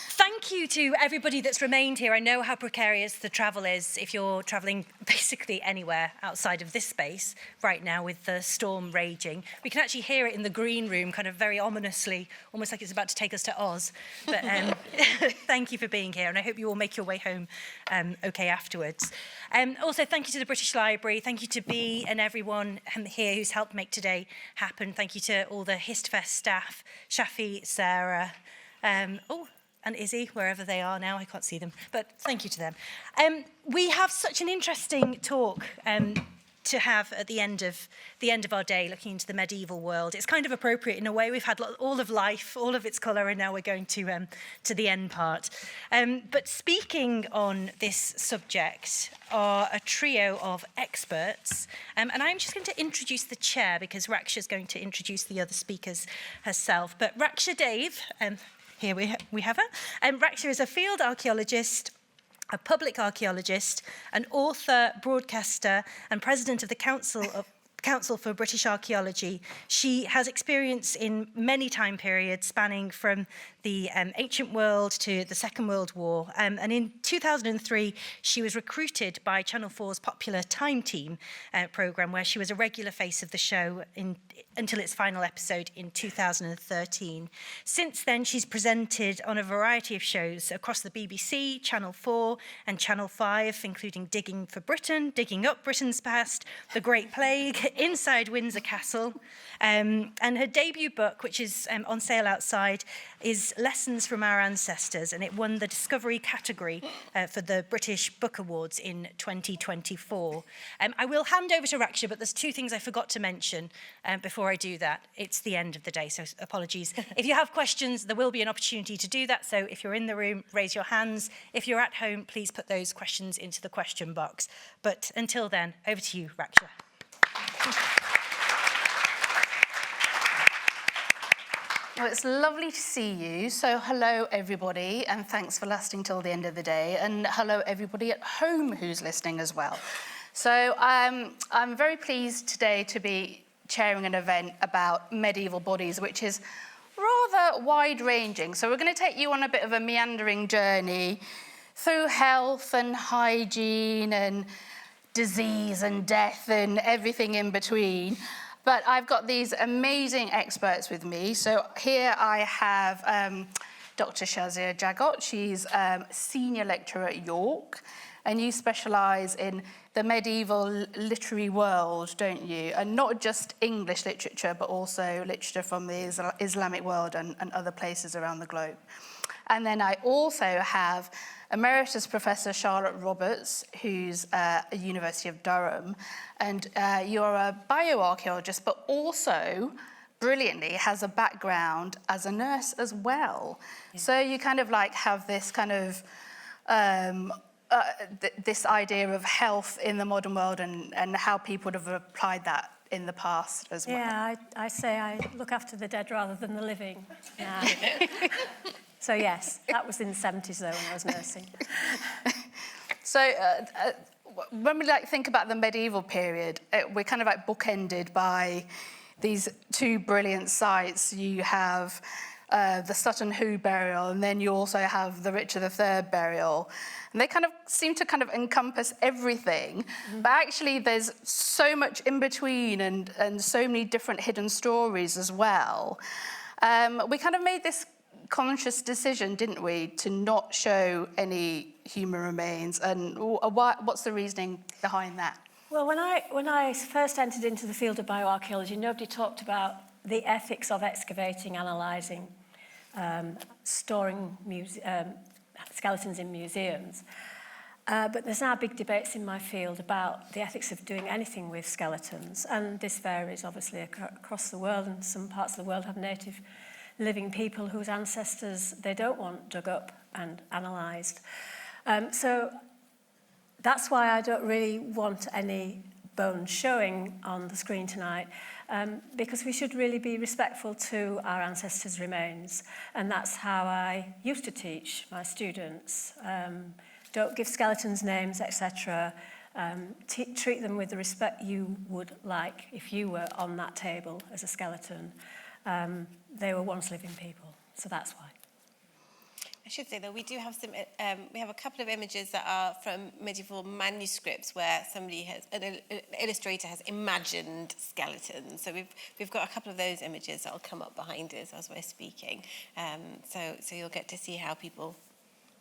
Thank you to everybody that's remained here. I know how precarious the travel is if you're travelling basically anywhere outside of this space right now with the storm raging. We can actually hear it in the green room kind of very ominously, almost like it's about to take us to Oz. But thank you for being here, and I hope you all make your way home okay afterwards. Also, thank you to the British Library. Thank you to Bea and everyone here who's helped make today happen. Thank you to all the HistFest staff, Shafi, Sarah, and Izzy, wherever they are now. I can't see them, but thank you to them. We have such an interesting talk to have at the end of our day, looking into the medieval world. It's kind of appropriate in a way. We've had all of life, all of its colour, and now we're going to the end part. But speaking on this subject are a trio of experts, and I'm just going to introduce the chair because Raksha's going to introduce the other speakers herself. But Raksha Dave, here we have her. Raksha is a field archaeologist, a public archaeologist, an author, broadcaster, and president of the Council for British Archaeology. She has experience in many time periods spanning from the ancient world to the Second World War. And in 2003, she was recruited by Channel 4's popular Time Team programme, where she was a regular face of the show until its final episode in 2013. Since then, she's presented on a variety of shows across the BBC, Channel 4 and Channel 5, including Digging for Britain, Digging Up Britain's Past, The Great Plague, Inside Windsor Castle. And her debut book, which is on sale outside, is Lessons from Our Ancestors, and it won the Discovery category for the British Book Awards in 2024. I will hand over to Raksha, but there's two things I forgot to mention before I do that. It's the end of the day, so apologies. If you have questions, there will be an opportunity to do that, so if you're in the room, raise your hands. If you're at home, please put those questions into the question box. But until then, over to you, Raksha. Well, it's lovely to see you. So hello, everybody, and thanks for lasting till the end of the day. And hello, everybody at home who's listening as well. So I'm very pleased today to be chairing an event about medieval bodies, which is rather wide-ranging. So we're going to take you on a bit of a meandering journey through health and hygiene and disease and death and everything in between. But I've got these amazing experts with me. So here I have Dr. Shazia Jagot. She's senior lecturer at York, and you specialise in the medieval literary world, don't you? And not just English literature, but also literature from the Islamic world and other places around the globe. And then I also have Emeritus Professor Charlotte Roberts, who's at the University of Durham, and you're a bioarchaeologist, but also, brilliantly, has a background as a nurse as well. Yeah. So you kind of like have this kind of, this idea of health in the modern world and how people have applied that in the past as well. Yeah, I say I look after the dead rather than the living. Yeah. So yes, that was in the 70s though when I was nursing. So when we think about the medieval period, we're kind of like bookended by these two brilliant sites. You have the Sutton Hoo burial, and then you also have the Richard III burial. And they kind of seem to kind of encompass everything. Mm-hmm. But actually there's so much in between and so many different hidden stories as well. We kind of made this conscious decision, didn't we, to not show any human remains, and what's the reasoning behind that? Well, when I first entered into the field of bioarchaeology, nobody talked about the ethics of excavating, analysing, storing skeletons in museums. But there's now big debates in my field about the ethics of doing anything with skeletons, and this varies obviously across the world, and some parts of the world have native living people whose ancestors they don't want dug up and analysed. So that's why I don't really want any bones showing on the screen tonight, because we should really be respectful to our ancestors' remains, and that's how I used to teach my students. Don't give skeletons names, etc. Treat them with the respect you would like if you were on that table as a skeleton. They were once living people, so that's why. I should say, though, we do have some, we have a couple of images that are from medieval manuscripts where somebody has, an illustrator has imagined skeletons. So we've got a couple of those images that will come up behind us as we're speaking. So you'll get to see how people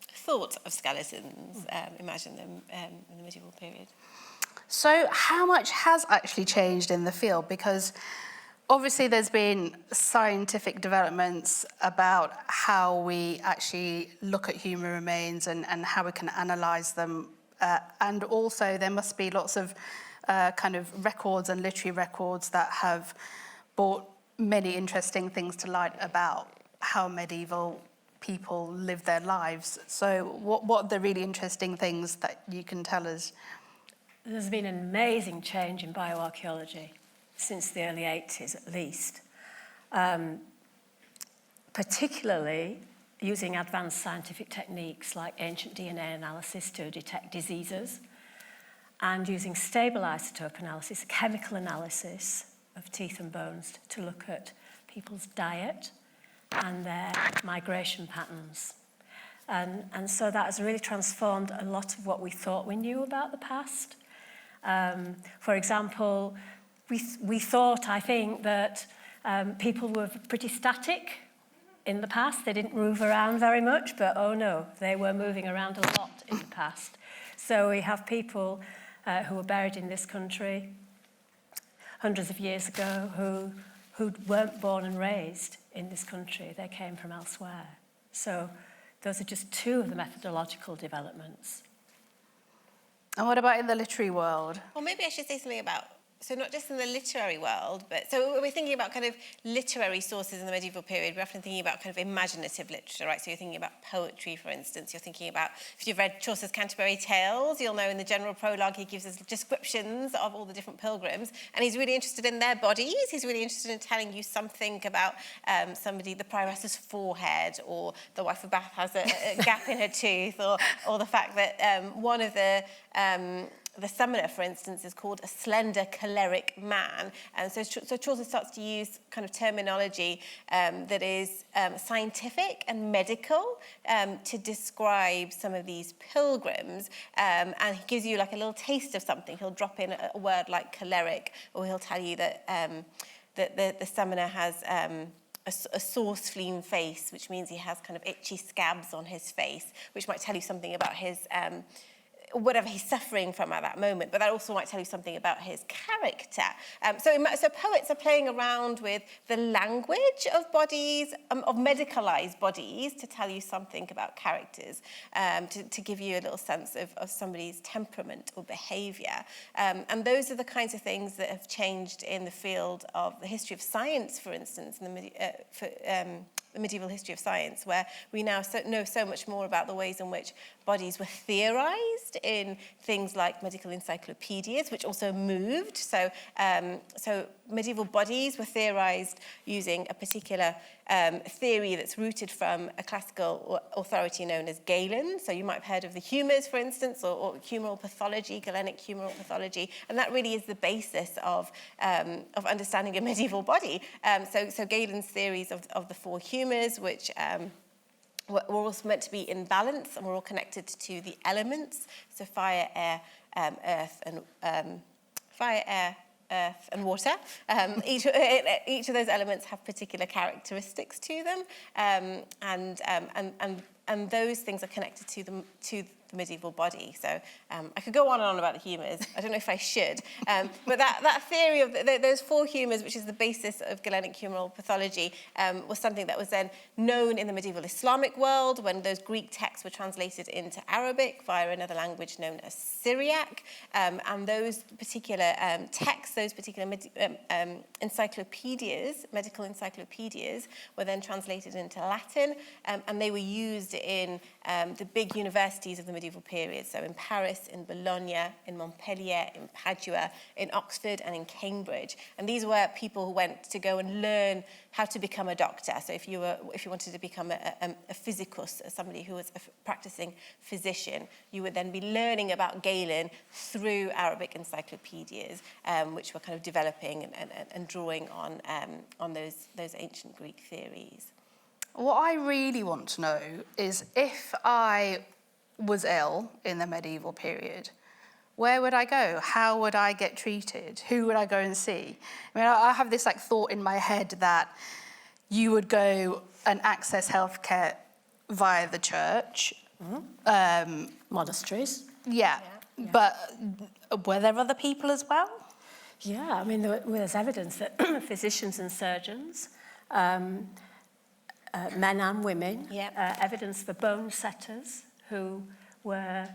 thought of skeletons, imagined them in the medieval period. So how much has actually changed in the field? Because obviously there's been scientific developments about how we actually look at human remains and how we can analyse them. And also there must be lots of kind of records and literary records that have brought many interesting things to light about how medieval people lived their lives. So what are the really interesting things that you can tell us? There's been an amazing change in bioarchaeology since the early 80s at least, particularly using advanced scientific techniques like ancient DNA analysis to detect diseases, and using stable isotope analysis, chemical analysis of teeth and bones to look at people's diet and their migration patterns. And so that has really transformed a lot of what we thought we knew about the past. For example, we thought, I think, that people were pretty static in the past. They didn't move around very much, but oh no, they were moving around a lot in the past. So we have people who were buried in this country hundreds of years ago who weren't born and raised in this country. They came from elsewhere. So those are just two of the methodological developments. And what about in the literary world? Well, maybe I should say something about, so not just in the literary world, but so when we're thinking about kind of literary sources in the medieval period, we're often thinking about kind of imaginative literature, right? So you're thinking about poetry, for instance. You're thinking about, if you've read Chaucer's Canterbury Tales, you'll know in the general prologue he gives us descriptions of all the different pilgrims, and he's really interested in their bodies. He's really interested in telling you something about somebody, the prioress's forehead, or the wife of Bath has a gap in her tooth, or the fact that one of the summoner, for instance, is called a slender choleric man. And so Chaucer starts to use kind of terminology that is scientific and medical to describe some of these pilgrims. And he gives you like a little taste of something. He'll drop in a word like choleric, or he'll tell you that the summoner has a sore spleen face, which means he has kind of itchy scabs on his face, which might tell you something about his whatever he's suffering from at that moment, but that also might tell you something about his character. So poets are playing around with the language of bodies, of medicalized bodies, to tell you something about characters, to give you a little sense of somebody's temperament or behavior. And those are the kinds of things that have changed in the field of the history of science, for instance, in the medieval history of science, where we now know so much more about the ways in which bodies were theorized in things like medical encyclopedias, which also moved. So medieval bodies were theorized using a particular theory that's rooted from a classical authority known as Galen. So you might have heard of the humours, for instance, or humoral pathology, Galenic humoral pathology, and that really is the basis of understanding a medieval body. So Galen's theories of the four humours, which were also meant to be in balance, and we're all connected to the elements, so fire, air, earth, and water. Each of those elements have particular characteristics to them, and those things are connected to the medieval body. So I could go on and on about the humours. I don't know if I should. But that theory of those four humours, which is the basis of Galenic humoral pathology, was something that was then known in the medieval Islamic world when those Greek texts were translated into Arabic via another language known as Syriac. And those particular texts, those particular encyclopedias, medical encyclopedias, were then translated into Latin, and they were used in the big universities of the medieval period, so in Paris, in Bologna, in Montpellier, in Padua, in Oxford, and in Cambridge. And these were people who went to go and learn how to become a doctor. So if you wanted to become a physicus, somebody who was a practicing physician, you would then be learning about Galen through Arabic encyclopedias, which were kind of developing and drawing on those ancient Greek theories. What I really want to know is if I was ill in the medieval period, where would I go? How would I get treated? Who would I go and see? I mean, I have this like thought in my head that you would go and access healthcare via the church. Monasteries. Yeah, but were there other people as well? Yeah, I mean, there's evidence that physicians and surgeons, men and women, evidence for bone setters who were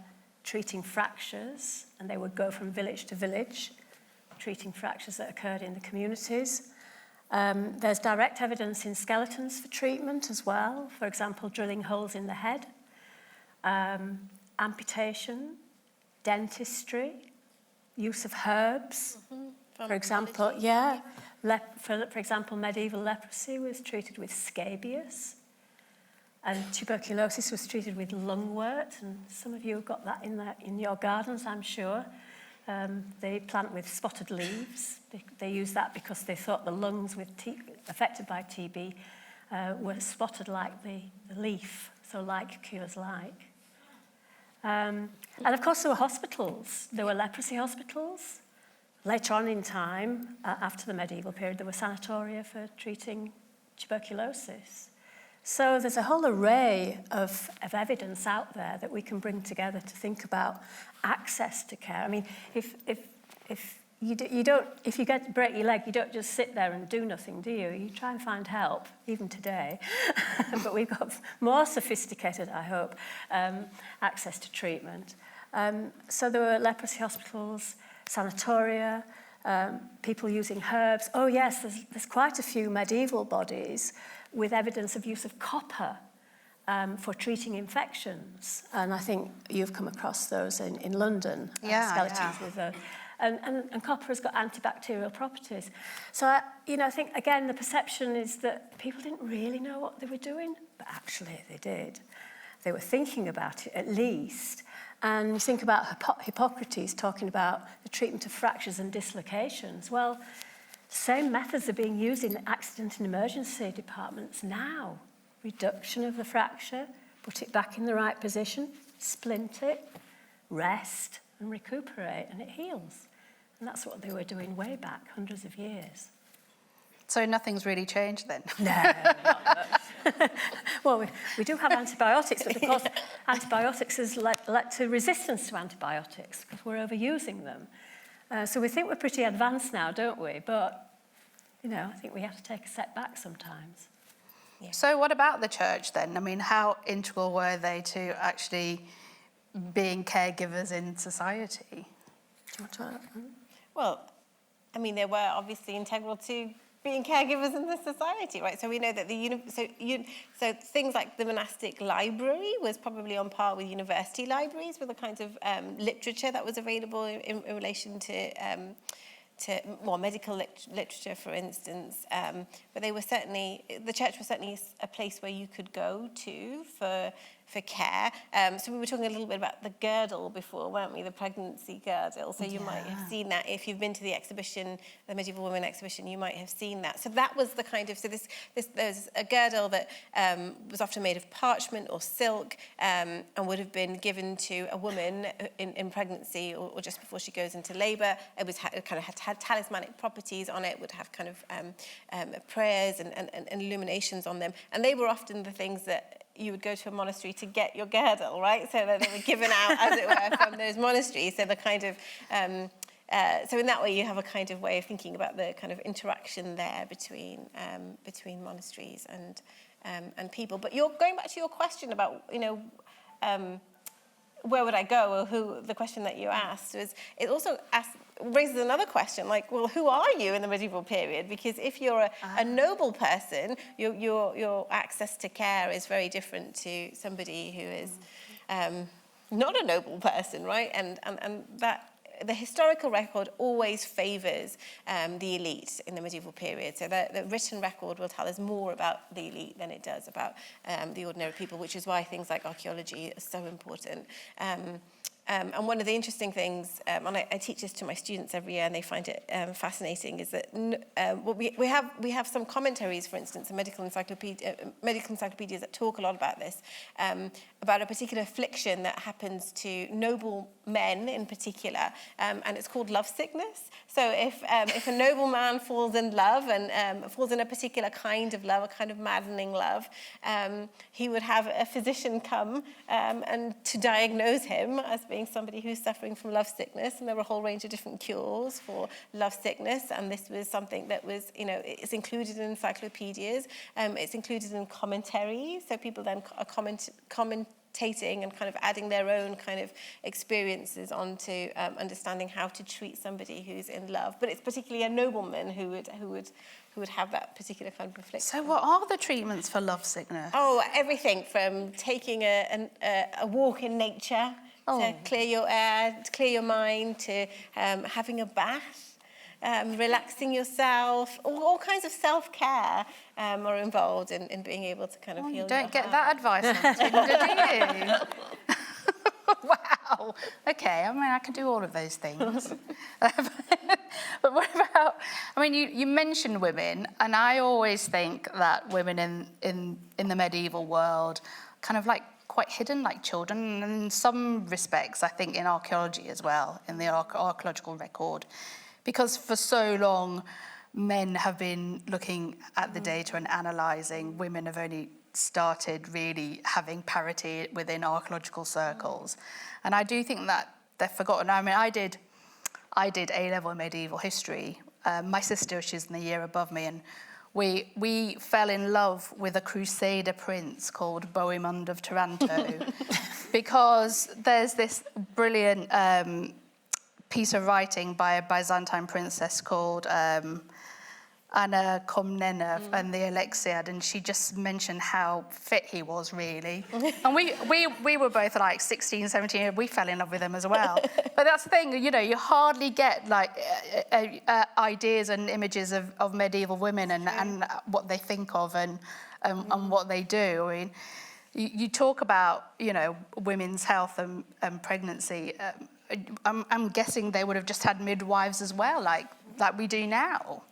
treating fractures, and they would go from village to village, treating fractures that occurred in the communities. There's direct evidence in skeletons for treatment as well, for example, drilling holes in the head, amputation, dentistry, use of herbs. For example, for example, medieval leprosy was treated with scabious, and tuberculosis was treated with lungwort, and some of you have got that in your gardens, I'm sure. They plant with spotted leaves. They use that because they thought the lungs affected by TB were spotted like the leaf, so like cures like. And of course there were hospitals. There were leprosy hospitals. Later on in time, after the medieval period, there were sanatoria for treating tuberculosis. So there's a whole array of evidence out there that we can bring together to think about access to care. I mean, if you break your leg, you don't just sit there and do nothing, do you? You try and find help, even today. But we've got more sophisticated, I hope, access to treatment. So there were leprosy hospitals, sanatoria, people using herbs. Oh yes, there's quite a few medieval bodies with evidence of use of copper for treating infections. And I think you've come across those in London, skeletons with those. And copper has got antibacterial properties. So, I think, again, the perception is that people didn't really know what they were doing, but actually they did. They were thinking about it, at least. And you think about Hippocrates talking about the treatment of fractures and dislocations. Well, the same methods are being used in accident and emergency departments now. Reduction of the fracture, put it back in the right position, splint it, rest, and recuperate, and it heals. And that's what they were doing way back, hundreds of years. So nothing's really changed then? No, not much. Well, we do have antibiotics, but of course, antibiotics has led to resistance to antibiotics because we're overusing them. So we think we're pretty advanced now, don't we? But, I think we have to take a step back sometimes. Yeah. So what about the church then? I mean, how integral were they to actually being caregivers in society? Do you want to? Well, I mean, they were obviously integral to being caregivers in the society, right? So we know that so things like the monastic library was probably on par with university libraries with the kinds of literature that was available in relation to more medical literature, for instance. But the church was certainly a place where you could go to for care. So we were talking a little bit about the girdle before, weren't we? The pregnancy girdle. So you might have seen that. If you've been to the exhibition, the Medieval Women exhibition, you might have seen that. So that was the kind of, there's a girdle that was often made of parchment or silk and would have been given to a woman in pregnancy or just before she goes into labour. It had talismanic properties on it, would have kind of prayers and illuminations on them. And they were often the things that you would go to a monastery to get your girdle, right? So that they were given out, as it were, from those monasteries. So the kind of, so in that way, you have a kind of way of thinking about the kind of interaction there between monasteries and people. But you're going back to your question about, where would I go, or the question that you asked was, it also raises another question, like, well, who are you in the medieval period? Because if you're a noble person, your access to care is very different to somebody who is not a noble person, right? And that the historical record always favours the elite in the medieval period. So the written record will tell us more about the elite than it does about the ordinary people, which is why things like archaeology are so important. And one of the interesting things, and I teach this to my students every year, and they find it fascinating, is that we have some commentaries, for instance, in medical encyclopedias that talk a lot about this, about a particular affliction that happens to noble men in particular, and it's called love sickness. So if a noble man falls in love and falls in a particular kind of love, a kind of maddening love, he would have a physician come and to diagnose him as being somebody who's suffering from love sickness, and there were a whole range of different cures for love sickness, and this was something that was, it's included in encyclopedias, it's included in commentaries, so people then are commentating and kind of adding their own kind of experiences onto understanding how to treat somebody who's in love. But it's particularly a nobleman who would have that particular kind of affliction. So what are the treatments for love sickness? Oh, everything from taking a walk in nature to clear your air, to clear your mind, to having a bath, relaxing yourself. All kinds of self-care are involved in being able to kind of heal your heart. You don't get that advice on Tinder, do you? Wow. Okay, I mean, I can do all of those things. But what about, I mean, you mentioned women, and I always think that women in the medieval world kind of like quite hidden, like children, and in some respects, I think in archaeology as well, in the archaeological record, because for so long, men have been looking at the data and analysing. Women have only started really having parity within archaeological circles. And I do think that they're forgotten. I mean, I did A-level medieval history. My sister, she's in the year above me, and we fell in love with a Crusader prince called Bohemund of Taranto because there's this brilliant piece of writing by a Byzantine princess called Anna Komnena and the Alexiad, and she just mentioned how fit he was, really. And we were both like 16, 17, we fell in love with him as well. But that's the thing, you hardly get like ideas and images of medieval women and what they think of and what they do. I mean, you talk about, women's health and pregnancy. I'm guessing they would have just had midwives as well, like we do now.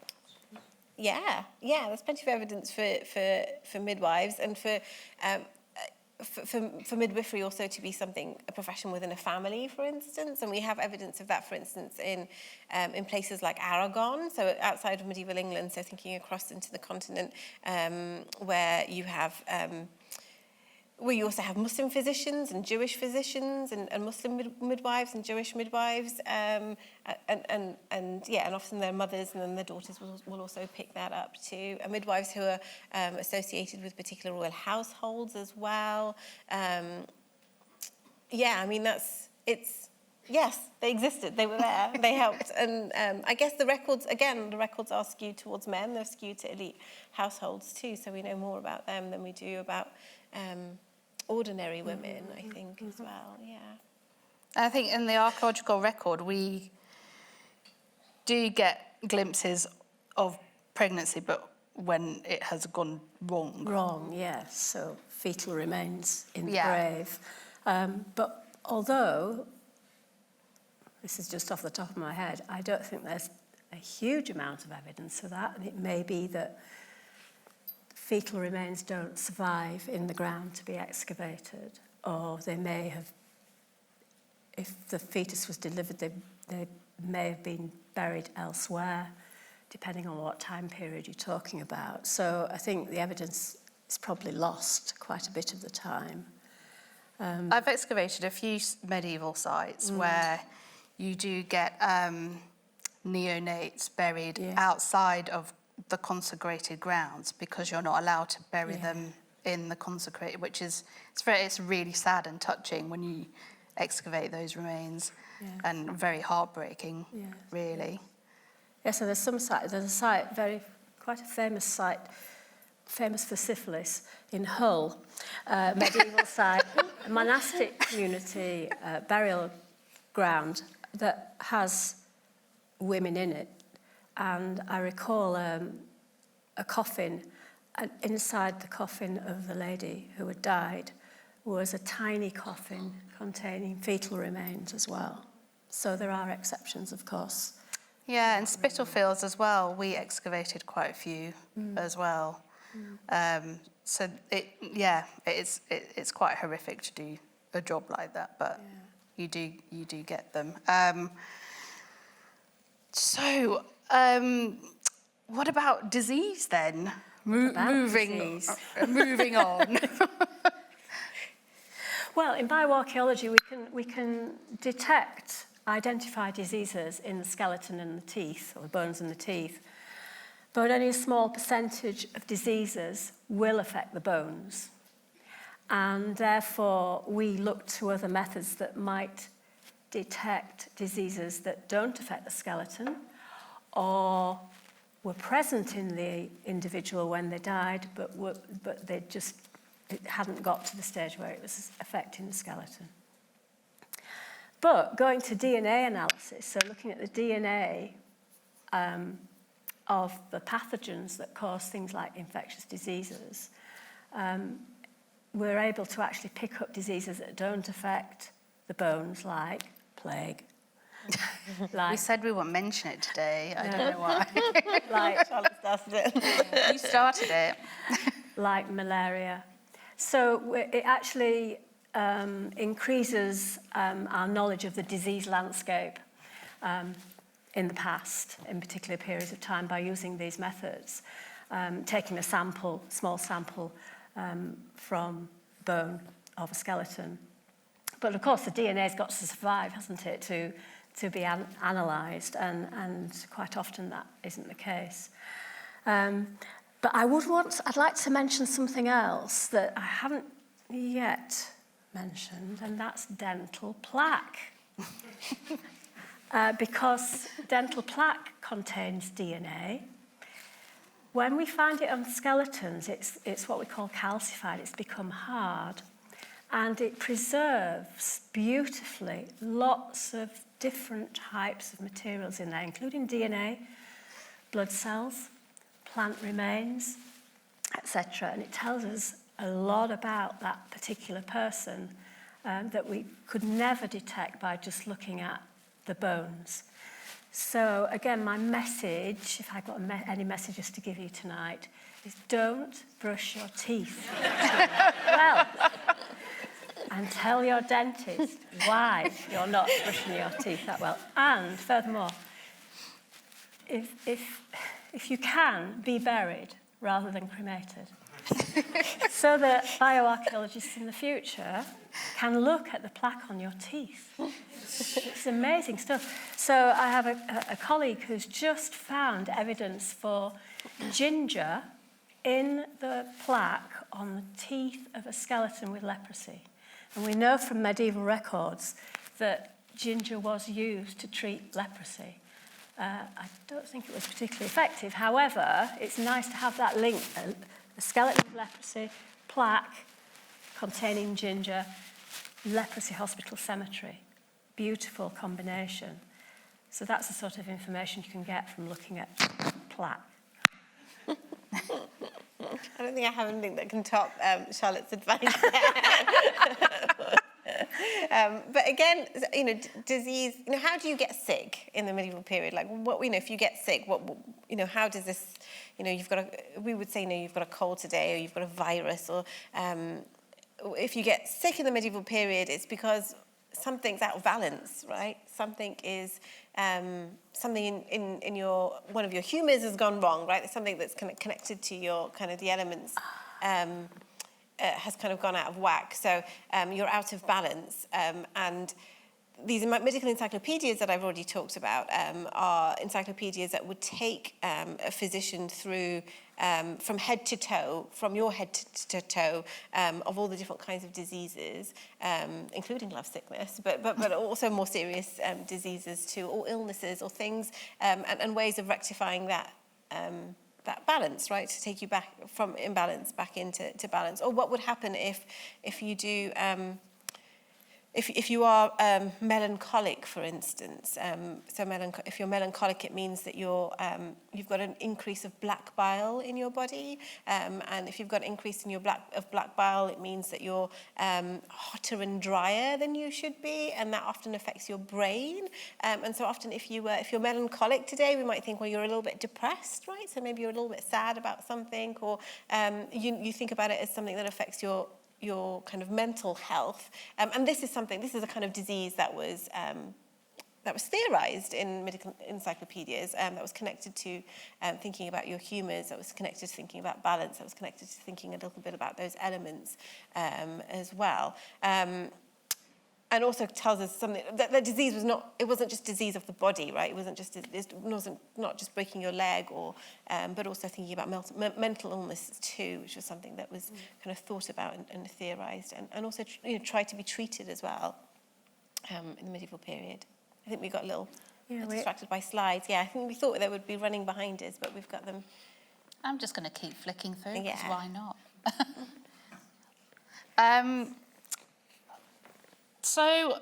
Yeah, there's plenty of evidence for midwives and for midwifery also to be a profession within a family, for instance. And we have evidence of that, for instance, in places like Aragon, so outside of medieval England, so thinking across into the continent, where you have... where you also have Muslim physicians and Jewish physicians and Muslim midwives and Jewish midwives, and often their mothers and then their daughters will also pick that up too. And midwives who are associated with particular royal households as well. Yes, they existed, they were there, they helped. And I guess the records are skewed towards men, they're skewed to elite households too, so we know more about them than we do about ordinary women, I think, as well, yeah. I think in the archaeological record, we do get glimpses of pregnancy, but when it has gone wrong. Wrong, yes, so fetal remains in the grave. But although, this is just off the top of my head, I don't think there's a huge amount of evidence for that, and it may be that fetal remains don't survive in the ground to be excavated, or they may have, if the fetus was delivered, they may have been buried elsewhere, depending on what time period you're talking about. So I think the evidence is probably lost quite a bit of the time. I've excavated a few medieval sites where you do get neonates buried outside of the consecrated grounds because you're not allowed to bury them in the consecrated, which is it's really sad and touching when you excavate those remains, and very heartbreaking, really. Yeah, so there's a site, quite a famous site, famous for syphilis, in Hull, medieval site, a monastic community burial ground that has women in it. And I recall a coffin, and inside the coffin of the lady who had died was a tiny coffin containing fetal remains as well. So there are exceptions, of course. Yeah, and Spitalfields as well, we excavated quite a few as well. So it's quite horrific to do a job like that, but you do get them. What about disease then? Moving on. Well, in bioarchaeology, we can identify diseases in the skeleton and the teeth, or the bones and the teeth, but only a small percentage of diseases will affect the bones. And therefore, we look to other methods that might detect diseases that don't affect the skeleton or were present in the individual when they died, but it hadn't got to the stage where it was affecting the skeleton. But going to DNA analysis, so looking at the DNA of the pathogens that cause things like infectious diseases, we're able to actually pick up diseases that don't affect the bones, like plague. We said we wouldn't mention it today. I don't know why. Like Charlotte started it. You started it. like malaria. So it actually increases our knowledge of the disease landscape in the past, in particular periods of time, by using these methods, taking a small sample from bone of a skeleton. But of course, the DNA's got to survive, hasn't it, to be analysed, and quite often that isn't the case. But I'd like to mention something else that I haven't yet mentioned, and that's dental plaque. Because dental plaque contains DNA. When we find it on skeletons, it's what we call calcified. It's become hard, and it preserves beautifully lots of different types of materials in there, including DNA, blood cells, plant remains, etc. And it tells us a lot about that particular person that we could never detect by just looking at the bones. So again, my message, if I've got any messages to give you tonight, is don't brush your teeth well. And tell your dentist why you're not brushing your teeth that well. And furthermore, if you can, be buried rather than cremated. So that bioarchaeologists in the future can look at the plaque on your teeth. It's amazing stuff. So I have a colleague who's just found evidence for ginger in the plaque on the teeth of a skeleton with leprosy. And we know from medieval records that ginger was used to treat leprosy. I don't think it was particularly effective. However, it's nice to have that link. A skeleton with leprosy, plaque containing ginger, leprosy hospital cemetery. Beautiful combination. So that's the sort of information you can get from looking at plaque. I don't think I have anything that can top Charlotte's advice there. But again, disease, how do you get sick in the medieval period? Like, what, if you get sick, how does this, we would say, you've got a cold today, or you've got a virus, or if you get sick in the medieval period, it's because something's out of balance, right? Something is, something in your, one of your humours has gone wrong, right? There's something that's kind of connected to your, kind of the elements, has kind of gone out of whack. So you're out of balance. And these medical encyclopedias that I've already talked about are encyclopedias that would take a physician through from head to toe, from your head to toe, of all the different kinds of diseases, including love sickness, but also more serious diseases too, or illnesses or things, and ways of rectifying that balance, right, to take you back from imbalance back into balance. Or what would happen if you do if you are melancholic, for instance, if you're melancholic, it means that you've got an increase of black bile in your body, and if you've got an increase in your black bile, it means that you're hotter and drier than you should be, and that often affects your brain. And so often, if you're melancholic today, we might think, well, you're a little bit depressed, right? So maybe you're a little bit sad about something, or you think about it as something that affects your kind of mental health. And this is a kind of disease that was theorized in medical encyclopedias, that was connected to thinking about your humours, that was connected to thinking about balance, that was connected to thinking a little bit about those elements as well. And also tells us something that the disease wasn't just disease of the body, right? It wasn't not just breaking your leg, but also thinking about mental illness too, which was something that was kind of thought about and theorized, and also tried to be treated as well in the medieval period. I think we got a little distracted by slides. Yeah, I think we thought they would be running behind us, but we've got them. I'm just going to keep flicking through, because why not? So,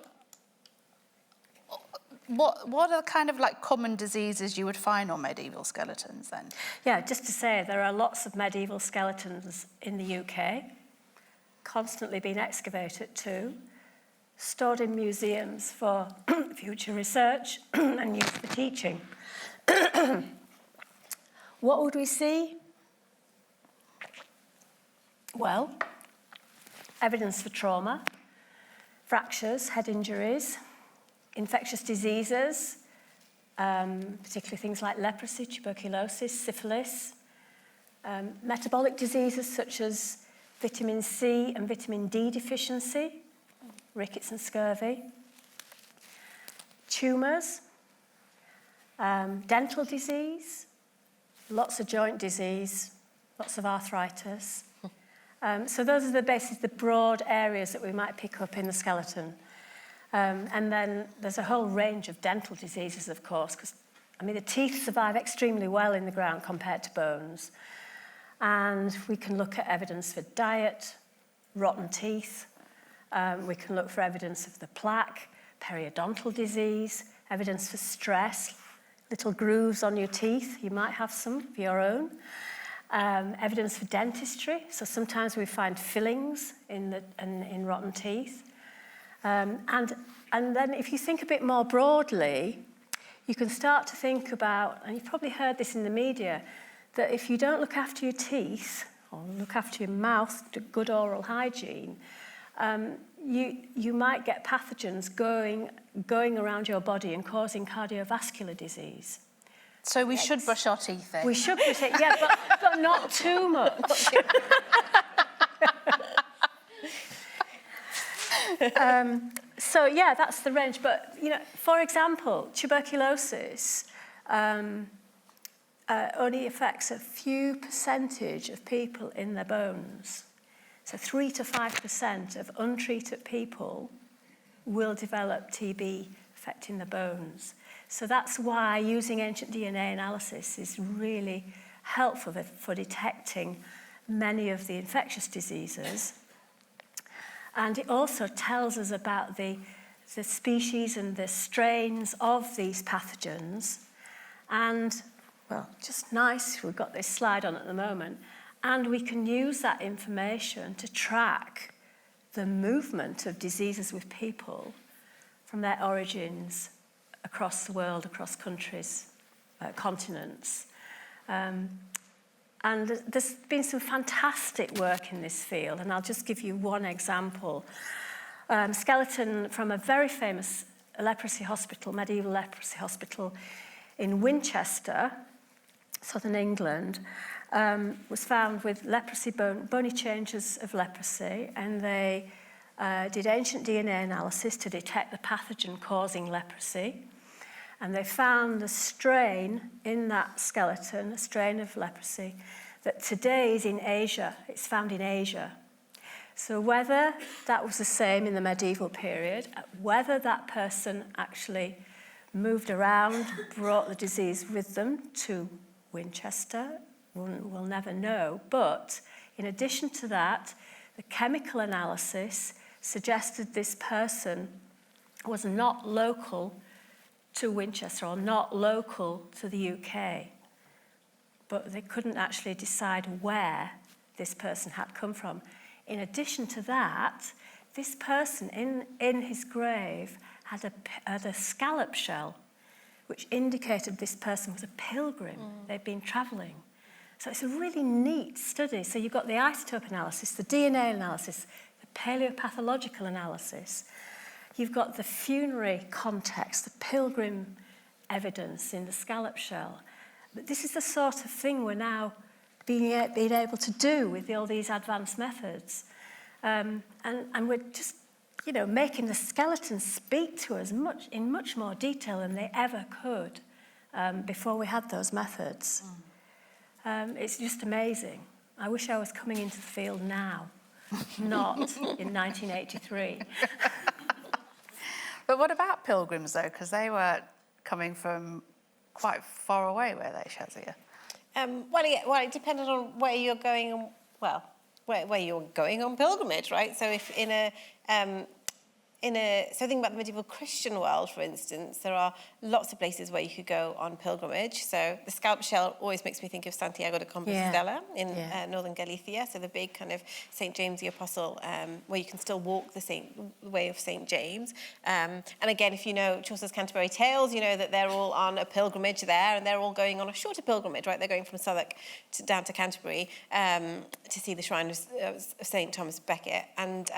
what are kind of like common diseases you would find on medieval skeletons then? Yeah, just to say, there are lots of medieval skeletons in the UK, constantly being excavated too, stored in museums for future research and used for teaching. What would we see? Well, evidence for trauma, fractures, head injuries, infectious diseases, particularly things like leprosy, tuberculosis, syphilis, metabolic diseases such as vitamin C and vitamin D deficiency, rickets and scurvy, tumours, dental disease, lots of joint disease, lots of arthritis. So those are the broad areas that we might pick up in the skeleton. And then there's a whole range of dental diseases, of course, because, the teeth survive extremely well in the ground compared to bones. And we can look at evidence for diet, rotten teeth. We can look for evidence of the plaque, periodontal disease, evidence for stress, little grooves on your teeth. You might have some of your own. Evidence for dentistry. So sometimes we find fillings in rotten teeth. And then if you think a bit more broadly, you can start to think about, and you've probably heard this in the media, that if you don't look after your teeth or look after your mouth, do good oral hygiene, you might get pathogens going around your body and causing cardiovascular disease. So we should brush our teeth then? We should brush it, yeah, but not too much. So yeah, that's the range. But for example, tuberculosis only affects a few percentage of people in their bones. So 3 to 5% of untreated people will develop TB affecting the bones. So that's why using ancient DNA analysis is really helpful for detecting many of the infectious diseases. And it also tells us about the species and the strains of these pathogens. And, well, just nice, we've got this slide on at the moment. And we can use that information to track the movement of diseases with people from their origins across the world, across countries, continents. And there's been some fantastic work in this field, and I'll just give you one example. Skeleton from a very famous leprosy hospital, medieval leprosy hospital in Winchester, southern England, was found with leprosy, bony changes of leprosy, and they did ancient DNA analysis to detect the pathogen causing leprosy. And they found a strain in that skeleton, a strain of leprosy, that today is in Asia. It's found in Asia. So whether that was the same in the medieval period, whether that person actually moved around, brought the disease with them to Winchester, we'll never know. But in addition to that, the chemical analysis suggested this person was not local to Winchester or not local to the UK, but they couldn't actually decide where this person had come from. In addition to that, this person in his grave had a scallop shell, which indicated this person was a pilgrim. They'd been travelling. So it's a really neat study. So you've got the isotope analysis, the DNA analysis, the paleopathological analysis. You've got the funerary context, the pilgrim evidence in the scallop shell. But this is the sort of thing we're now being able to do with all these advanced methods. And we're just, making the skeletons speak to us in much more detail than they ever could before we had those methods. It's just amazing. I wish I was coming into the field now, not in 1983. But what about pilgrims, though? Because they were coming from quite far away, were they, Shazia? Well, it depended on where you're going on, where you're going on pilgrimage, right? So if so think about the medieval Christian world, for instance, there are lots of places where you could go on pilgrimage. So the scalp shell always makes me think of Santiago de Compostela in northern Galicia, so the big kind of St. James the Apostle, where you can still walk the way of St. James. And again, if you know Chaucer's Canterbury Tales, you know that they're all on a pilgrimage there, and they're all going on a shorter pilgrimage, right? They're going from Southwark down to Canterbury to see the shrine of St. Thomas Becket. And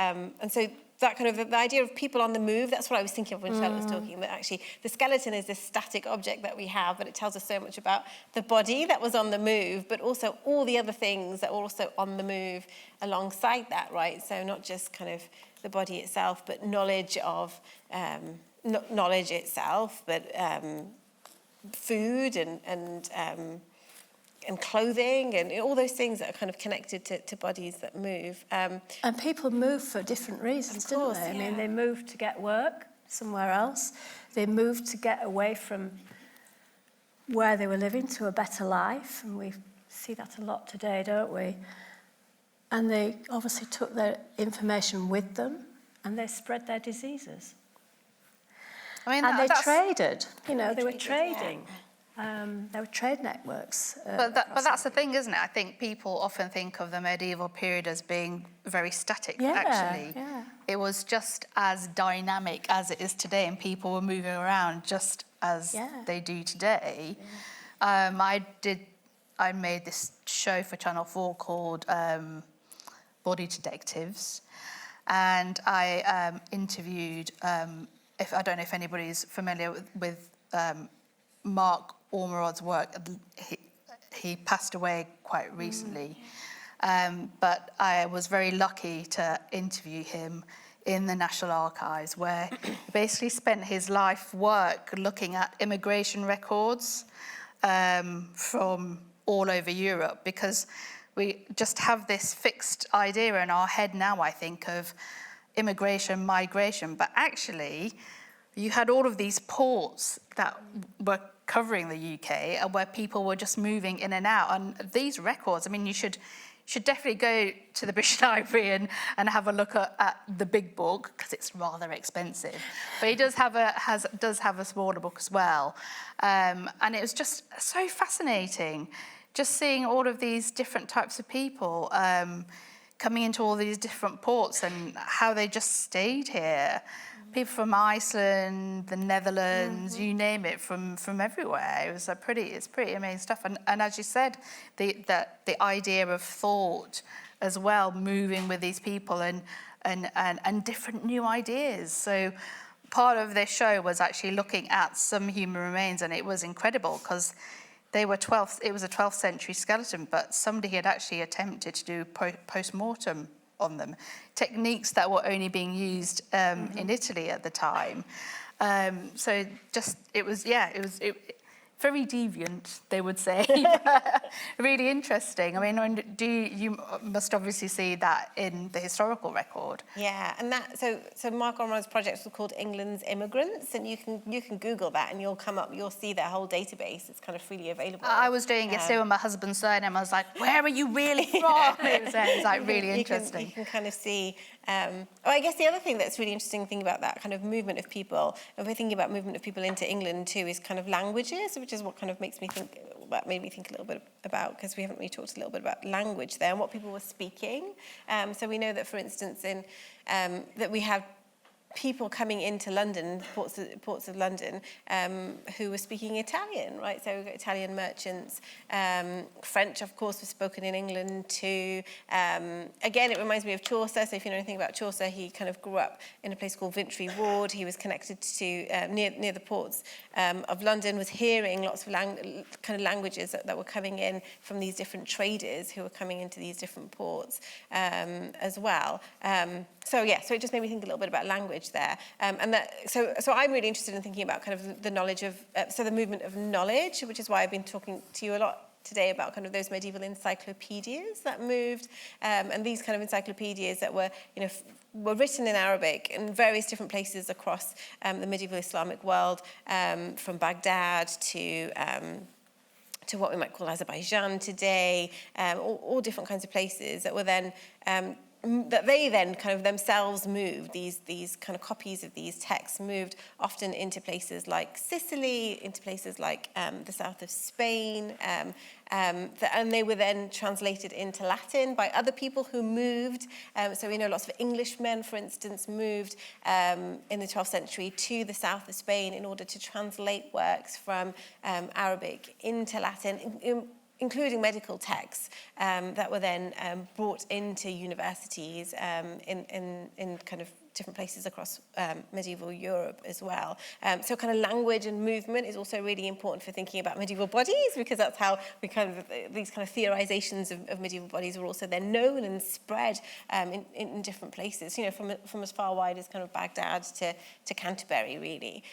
so that kind of the idea of people on the move, that's what I was thinking of when Charlotte was talking, that actually the skeleton is this static object that we have, but it tells us so much about the body that was on the move, but also all the other things that were also on the move alongside that, right? So not just kind of the body itself, but knowledge of knowledge itself, but food and clothing and all those things that are kind of connected to bodies that move. And people move for different reasons, didn't they? I mean, they moved to get work somewhere else. They moved to get away from where they were living to a better life. And we see that a lot today, don't we? And they obviously took their information with them and they spread their diseases. I mean, and they traded, they were trading. Yeah. There were trade networks. But that's the thing, isn't it? I think people often think of the medieval period as being very static, actually. Yeah. It was just as dynamic as it is today, and people were moving around just as they do today. Yeah. I made this show for Channel 4 called Body Detectives, and I interviewed, I don't know if anybody's familiar with Mark Ormerod's work. He passed away quite recently, but I was very lucky to interview him in the National Archives, where he basically spent his life work looking at immigration records from all over Europe, because we just have this fixed idea in our head now, I think, of immigration, migration, but actually you had all of these ports that were covering the UK and where people were just moving in and out. And these records, I mean, you should definitely go to the British Library and have a look at the big book, because it's rather expensive. But he does have a smaller book as well. And it was just so fascinating, just seeing all of these different types of people coming into all these different ports and how they just stayed here. People from Iceland, the Netherlands, you name it, from everywhere. It's pretty amazing stuff. And as you said, the idea of thought as well, moving with these people and different new ideas. So part of this show was actually looking at some human remains, and it was incredible because it was a 12th century skeleton, but somebody had actually attempted to do post-mortem on them, techniques that were only being used in Italy at the time. So just it was very deviant, they would say. Really interesting. I mean, you must obviously see that in the historical record. Yeah, and so Mark Ormerod's project was called England's Immigrants, and you can Google that and you'll see their whole database. It's kind of freely available. I was doing it yesterday with my husband's surname. I was like, where are you really from? It was like really interesting. You can kind of see. I guess the other thing that's really interesting thing about that kind of movement of people, if we're thinking about movement of people into England too, is kind of languages, which is what kind of made me think a little bit about, because we haven't really talked a little bit about language there and what people were speaking. So we know that, for instance, that we have people coming into London, ports of London, who were speaking Italian, right? So we've got Italian merchants. French, of course, was spoken in England too. Again, it reminds me of Chaucer. So if you know anything about Chaucer, he kind of grew up in a place called Vintry Ward. He was connected to near the ports of London, was hearing lots of kind of languages that were coming in from these different traders who were coming into these different ports as well. So it just made me think a little bit about language there. So I'm really interested in thinking about kind of the knowledge of, the movement of knowledge, which is why I've been talking to you a lot today about kind of those medieval encyclopedias that moved, and these kind of encyclopedias that were, were written in Arabic in various different places across the medieval Islamic world, from Baghdad to what we might call Azerbaijan today, all different kinds of places that were then that they then kind of themselves moved, these kind of copies of these texts moved often into places like Sicily, into places like the south of Spain, and they were then translated into Latin by other people who moved. So we know lots of Englishmen, for instance, moved in the 12th century to the south of Spain in order to translate works from Arabic into Latin, including medical texts that were then brought into universities in kind of different places across medieval Europe as well. So kind of language and movement is also really important for thinking about medieval bodies, because that's how we these kind of theorizations of medieval bodies were also then known and spread in different places, from as far wide as kind of Baghdad to Canterbury, really.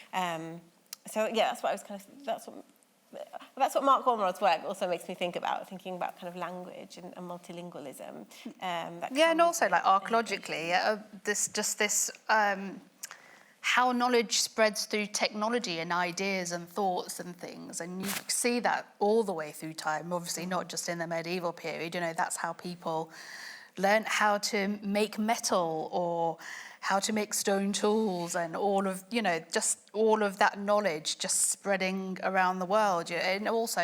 That's what Mark Ormerod's work also makes me thinking about kind of language and multilingualism. And also like archaeologically, how knowledge spreads through technology and ideas and thoughts and things, and you see that all the way through time. Obviously, not just in the medieval period. That's how people learned how to make metal or how to make stone tools, and all of, just all of that knowledge just spreading around the world. And also,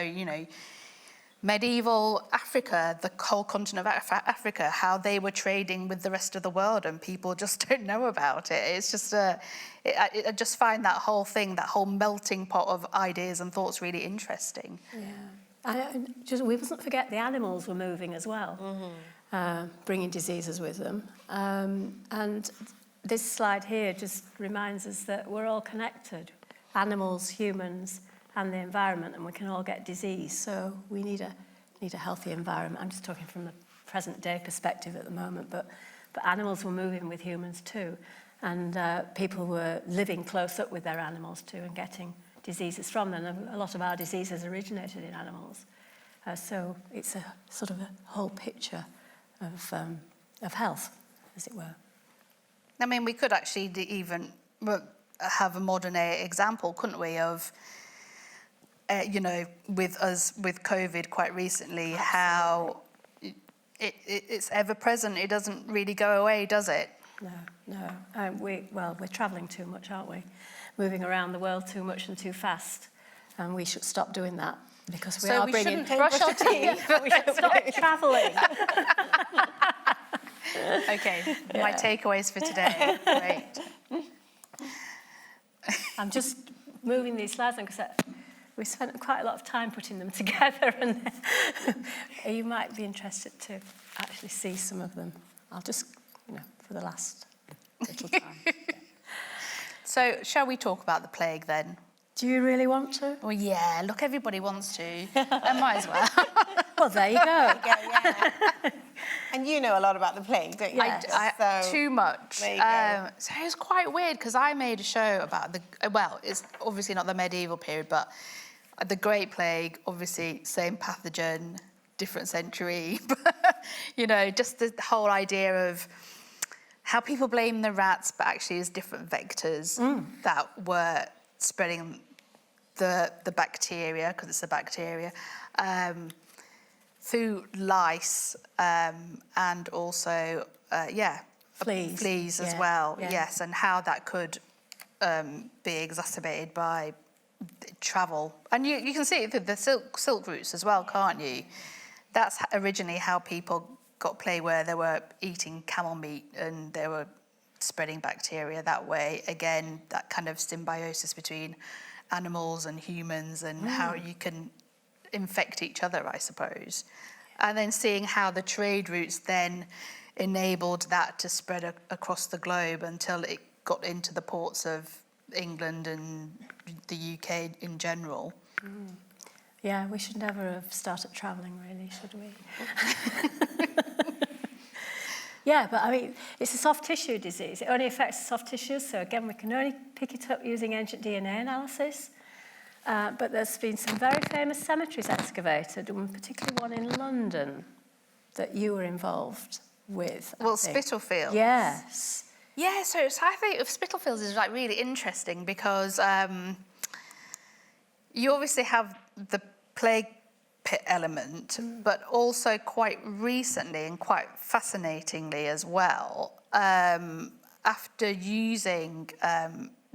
medieval Africa, the whole continent of Africa, how they were trading with the rest of the world, and people just don't know about it. It's just, I just find that whole thing, that whole melting pot of ideas and thoughts really interesting. Yeah. We mustn't forget the animals were moving as well, bringing diseases with them. And this slide here just reminds us that we're all connected, animals, humans, and the environment, and we can all get disease. So we need a healthy environment. I'm just talking from the present day perspective at the moment, but animals were moving with humans too, and people were living close up with their animals too and getting diseases from them. And a lot of our diseases originated in animals. So it's a sort of a whole picture of health, as it were. I mean, we could actually even have a modern day example, couldn't we, of, with COVID quite recently, how it's ever present. It doesn't really go away, does it? No. We're travelling too much, aren't we? Moving around the world too much and too fast. And we should stop doing that, because we are bringing... So we shouldn't brush our teeth. We should stop travelling. Okay, my takeaways for today. Great. I'm just moving these slides on because we spent quite a lot of time putting them together, and you might be interested to actually see some of them. I'll just, for the last little time. Yeah. So, shall we talk about the plague then? Do you really want to? Well, yeah, look, everybody wants to. I might as well. Well, there you go. Yeah. And you know a lot about the plague, don't you? I too much. There you go. So it was quite weird, because I made a show about it's obviously not the medieval period, but The Great Plague, obviously, same pathogen, different century. Just the whole idea of how people blame the rats, but actually it's different vectors that were spreading the bacteria, because it's a bacteria, through lice and also, fleas as well. Yeah. Yes, and how that could be exacerbated by travel. And you can see it through the silk routes as well, can't you? That's originally how people got plague, where they were eating camel meat and they were spreading bacteria that way. Again, that kind of symbiosis between animals and humans and how you can infect each other, I suppose. And then seeing how the trade routes then enabled that to spread across the globe until it got into the ports of England and the UK in general. Yeah, we should never have started travelling, really, should we? Yeah, but I mean, it's a soft tissue disease. It only affects the soft tissues, so again, we can only pick it up using ancient DNA analysis. But there's been some very famous cemeteries excavated, and particularly one in London that you were involved with. Well, Spitalfields. Yes. Yeah, so I think of Spitalfields is like really interesting because you obviously have the plague pit element, but also quite recently and quite fascinatingly as well, after using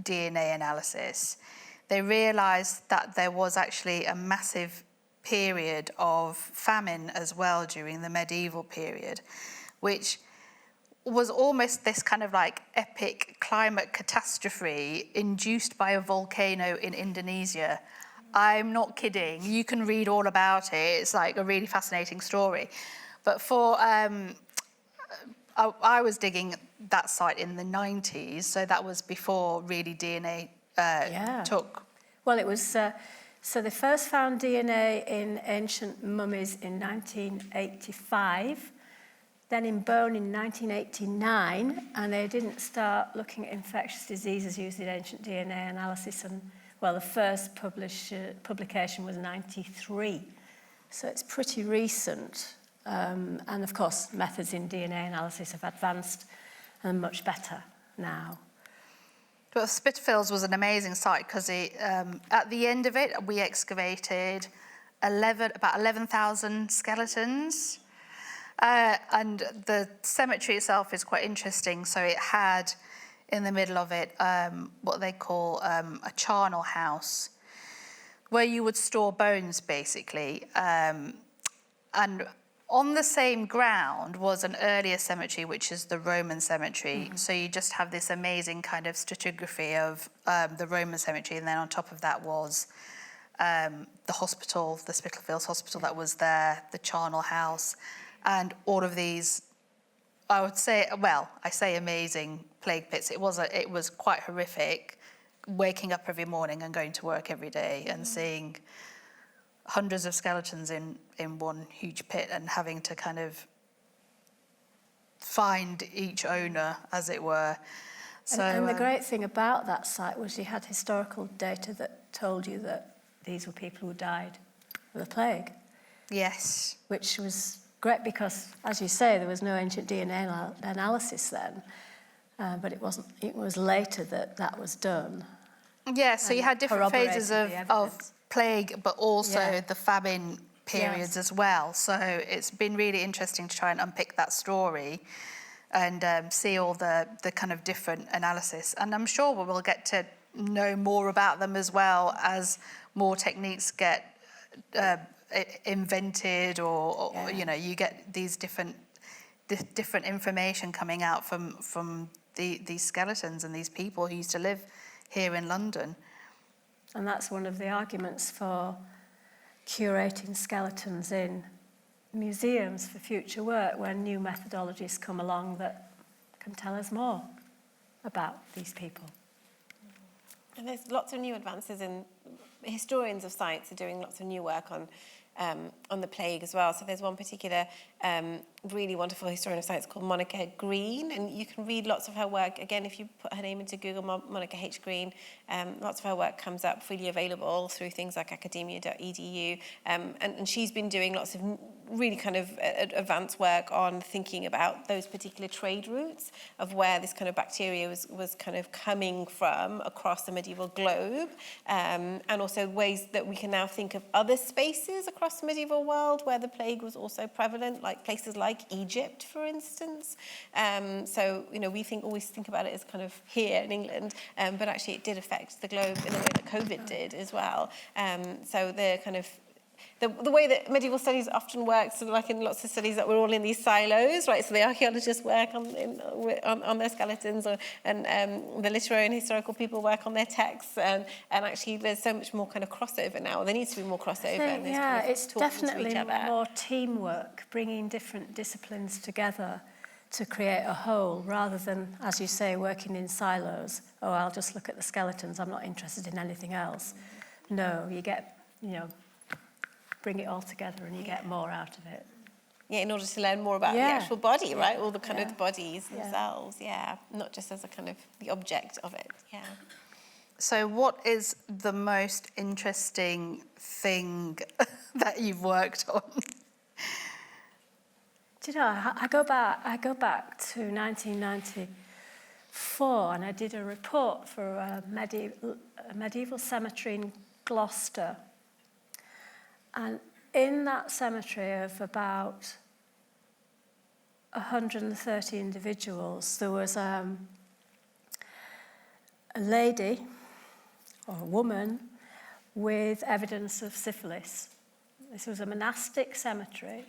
DNA analysis, they realised that there was actually a massive period of famine as well during the medieval period, which was almost this kind of like epic climate catastrophe induced by a volcano in Indonesia. I'm not kidding. You can read all about it. It's like a really fascinating story. But I was digging that site in the 90s, so that was before really DNA took. Well, it was, so they first found DNA in ancient mummies in 1985, then in bone in 1989, and they didn't start looking at infectious diseases using ancient DNA analysis, and well, the first publication was 93, so it's pretty recent. And of course, methods in DNA analysis have advanced and much better now. But Spitalfields was an amazing site because at the end of it, we excavated about 11,000 skeletons. And the cemetery itself is quite interesting. So it had in the middle of it what they call a charnel house, where you would store bones, basically. And on the same ground was an earlier cemetery, which is the Roman cemetery. So you just have this amazing kind of stratigraphy of the Roman cemetery, and then on top of that was the hospital, the Spitalfields Hospital that was there, the charnel house, and all of these, I would say, well, I say amazing plague pits. It was quite horrific, waking up every morning and going to work every day and seeing hundreds of skeletons in one huge pit and having to kind of find each owner, as it were. So, and the great thing about that site was you had historical data that told you that these were people who died of the plague. Yes. Which was great because, as you say, there was no ancient DNA analysis then, but it was later that was done. Yeah, so you had different phases of plague, but also the famine periods as well. So it's been really interesting to try and unpick that story and see all the kind of different analysis. And I'm sure we will get to know more about them as well as more techniques get invented or you get these different information coming out from these skeletons and these people who used to live here in London. And that's one of the arguments for curating skeletons in museums for future work, when new methodologies come along that can tell us more about these people. And there's lots of new advances in historians of science are doing lots of new work on on the plague as well. So there's one particular really wonderful historian of science called Monica Green, and you can read lots of her work. Again, if you put her name into Google, Monica H. Green, lots of her work comes up freely available through things like academia.edu, and she's been doing lots of really kind of advanced work on thinking about those particular trade routes of where this kind of bacteria was kind of coming from across the medieval globe, and also ways that we can now think of other spaces across the medieval world where the plague was also prevalent, like places like Egypt, for instance. So, you know, we always think about it as kind of here in England, but actually it did affect the globe in the way that COVID did as well. So the kind of the way that medieval studies often works, sort of like in lots of studies, that we're all in these silos, right? So the archaeologists work on their skeletons, and the literary and historical people work on their texts, and actually there's so much more kind of crossover now. There needs to be more crossover. And there's kind of it's talking to definitely each other. more teamwork, bringing different disciplines together to create a whole, rather than, as you say, working in silos. Oh, I'll just look at the skeletons, I'm not interested in anything else. No, you get, you know, bring it all together and you get more out of it. Yeah, in order to learn more about the actual body, right? All the kind of the bodies Yeah. themselves, not just as a kind of the object of it, So what is the most interesting thing that you've worked on? Do you know, I go back to 1994, and I did a report for a medieval cemetery in Gloucester. And in that cemetery of about 130 individuals, there was a lady or a woman with evidence of syphilis. This was a monastic cemetery,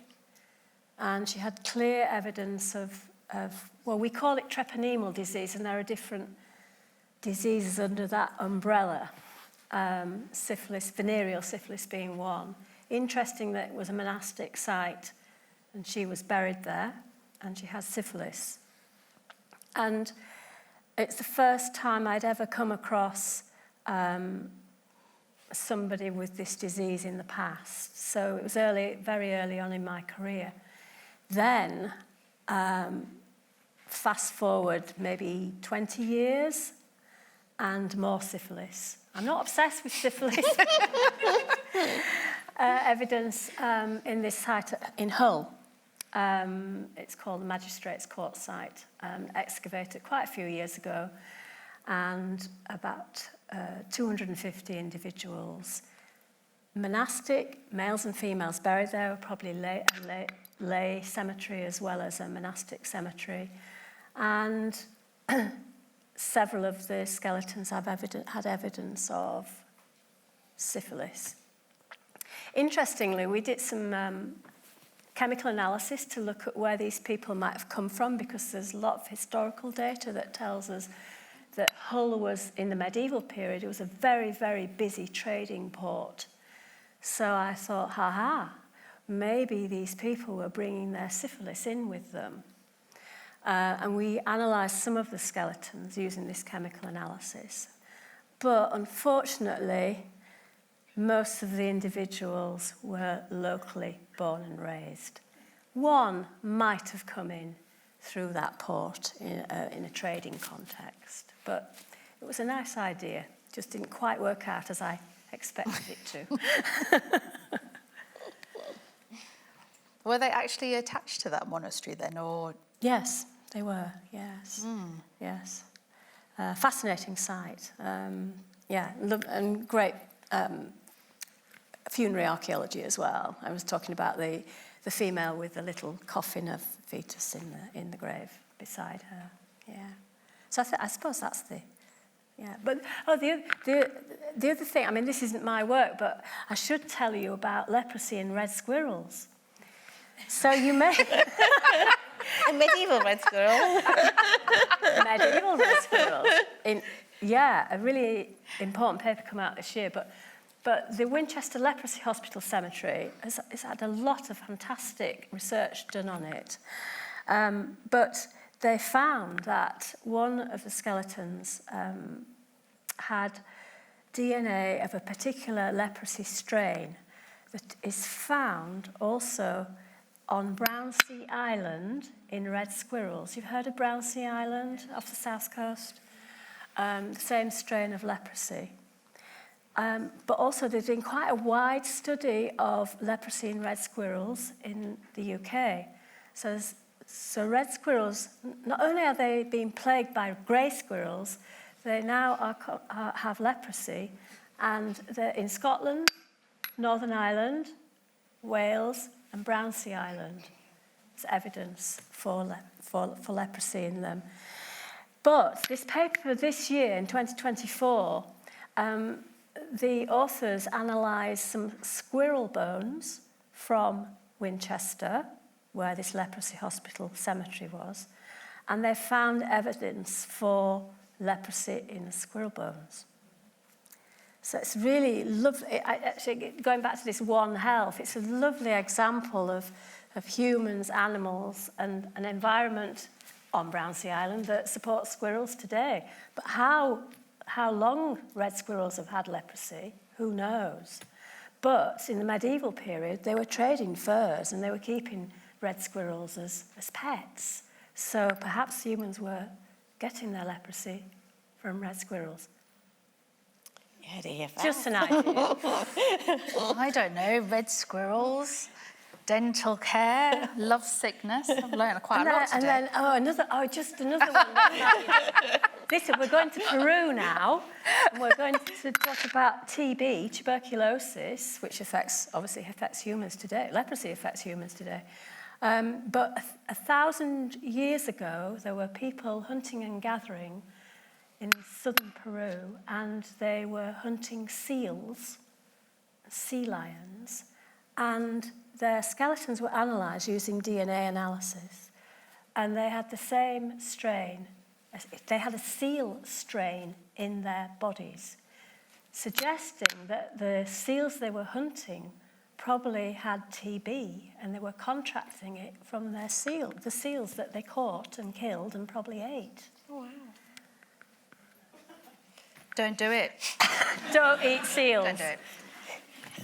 and she had clear evidence of well, we call it treponemal disease, and there are different diseases under that umbrella. Syphilis, venereal syphilis being one. Interesting that it was a monastic site, and she was buried there, and she has syphilis. And it's the first time I'd ever come across somebody with this disease in the past. So it was very early on in my career. Then, fast forward maybe 20 years, and more syphilis. I'm not obsessed with syphilis. Evidence in this site in Hull. It's called the Magistrates' Court site, excavated quite a few years ago, and about 250 individuals, monastic, males and females buried there, probably lay cemetery as well as a monastic cemetery, and several of the skeletons had evidence of syphilis. Interestingly, we did some chemical analysis to look at where these people might have come from, because there's a lot of historical data that tells us that Hull was, in the medieval period, it was a very, very busy trading port. So I thought, maybe these people were bringing their syphilis in with them. And we analysed some of the skeletons using this chemical analysis. But unfortunately, most of the individuals were locally born and raised. One might have come in through that port in a trading context, but it was a nice idea. Just didn't quite work out as I expected it to. Were they actually attached to that monastery then, or? Yes, they were, yes. Yes. Fascinating site. And great funerary archaeology as well. I was talking about the female with the little coffin of fetus in the grave beside her. Yeah. So I suppose that's the. Yeah. But the other thing. I mean, this isn't my work, but I should tell you about leprosy and red squirrels. So you may. A medieval red squirrel. Medieval red squirrels. A really important paper come out this year, but the Winchester Leprosy Hospital Cemetery has had a lot of fantastic research done on it. But they found that one of the skeletons had DNA of a particular leprosy strain that is found also on Brownsea Island in red squirrels. You've heard of Brownsea Island off the south coast? The same strain of leprosy. But also there's been quite a wide study of leprosy in red squirrels in the UK. So red squirrels, not only are they being plagued by grey squirrels, they now have leprosy, and they're in Scotland, Northern Ireland, Wales, and Brownsea Island. There's evidence for leprosy in them. But this paper this year, in 2024, the authors analysed some squirrel bones from Winchester, where this leprosy hospital cemetery was, and they found evidence for leprosy in the squirrel bones. So it's really lovely. Actually, going back to this One Health, it's a lovely example of humans, animals, and an environment on Brownsea Island that supports squirrels today. But how long red squirrels have had leprosy, who knows? But in the medieval period, they were trading furs and they were keeping red squirrels as pets. So perhaps humans were getting their leprosy from red squirrels. Just an idea. I don't know, red squirrels, dental care, love sickness. I've learned quite a lot today. And then, just another one. Listen, we're going to Peru now, and we're going to talk about TB, tuberculosis, which obviously affects humans today. Leprosy affects humans today. But 1,000 years ago, there were people hunting and gathering in southern Peru, and they were hunting seals, sea lions, and their skeletons were analysed using DNA analysis, and they had the same strain. They had a seal strain in their bodies, suggesting that the seals they were hunting probably had TB, and they were contracting it from the seals that they caught and killed and probably ate. Oh, wow. Don't do it. Don't eat seals. Don't do it.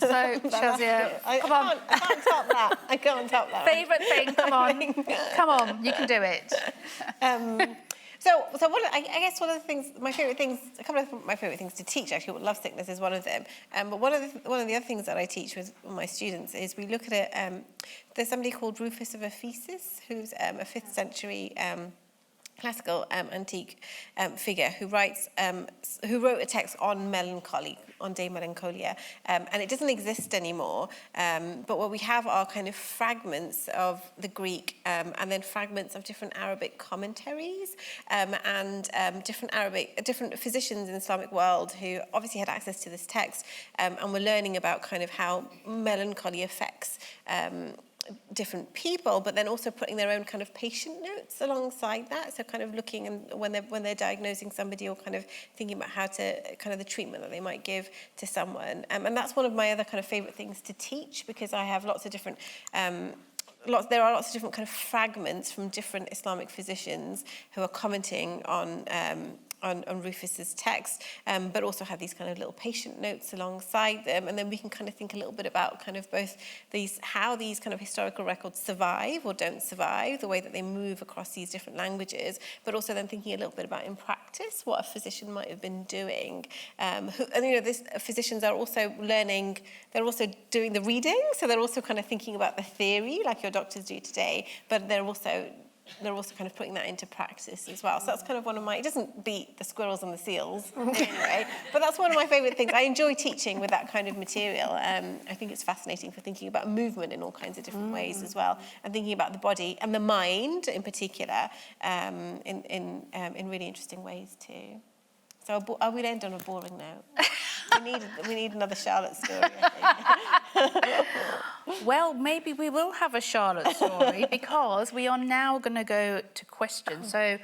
So, Shazia, come on. I can't top that. I can't top that. Favourite thing, come on. Come on, you can do it. So I guess one of the things, a couple of my favourite things to teach, actually, love sickness is one of them. But one of the other things that I teach with my students is we look at it. There's somebody called Rufus of Ephesus, who's a 5th century classical antique figure who wrote a text on melancholy, on De Melancholia, and it doesn't exist anymore. But what we have are kind of fragments of the Greek, and then fragments of different Arabic commentaries, and different physicians in the Islamic world who obviously had access to this text, and were learning about kind of how melancholy affects different people, but then also putting their own kind of patient notes alongside that. So kind of looking and when they're diagnosing somebody, or kind of thinking about how to kind of the treatment that they might give to someone. And that's one of my other kind of favourite things to teach, because I have lots of different there are lots of different kind of fragments from different Islamic physicians who are commenting on Rufus's text, but also have these kind of little patient notes alongside them, and then we can kind of think a little bit about kind of both how these kind of historical records survive or don't survive, the way that they move across these different languages, but also then thinking a little bit about in practice what a physician might have been doing. Physicians are also learning; they're also doing the reading, so they're also kind of thinking about the theory, like your doctors do today, but they're also kind of putting that into practice as well. So that's kind of one of my, it doesn't beat the squirrels and the seals anyway, but that's one of my favourite things. I enjoy teaching with that kind of material. I think it's fascinating for thinking about movement in all kinds of different ways as well, and thinking about the body and the mind in particular, in really interesting ways too. So I will end on a boring note. We need another Charlotte story, I think. Well, maybe we will have a Charlotte story, because we are now going to go to questions. So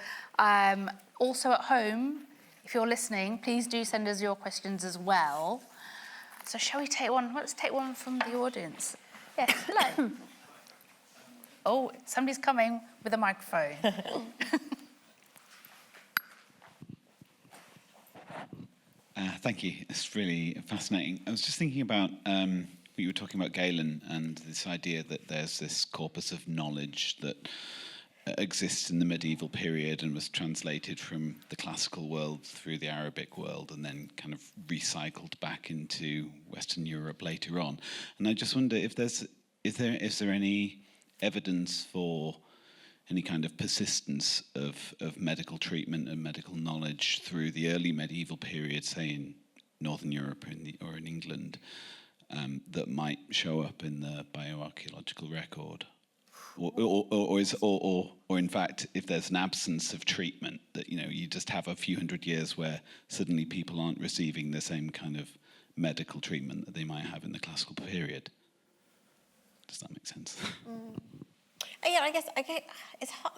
also at home, if you're listening, please do send us your questions as well. So shall we take one? Let's take one from the audience. Yes, hello. Oh, somebody's coming with a microphone. Thank you. It's really fascinating. I was just thinking about you were talking about Galen and this idea that there's this corpus of knowledge that exists in the medieval period and was translated from the classical world through the Arabic world and then kind of recycled back into Western Europe later on. And I just wonder if is there any evidence for any kind of persistence of medical treatment and medical knowledge through the early medieval period, say in Northern Europe or in England, that might show up in the bioarchaeological record? Or in fact, if there's an absence of treatment, that you just have a few hundred years where suddenly people aren't receiving the same kind of medical treatment that they might have in the classical period. Does that make sense? Yeah, I guess it's hard.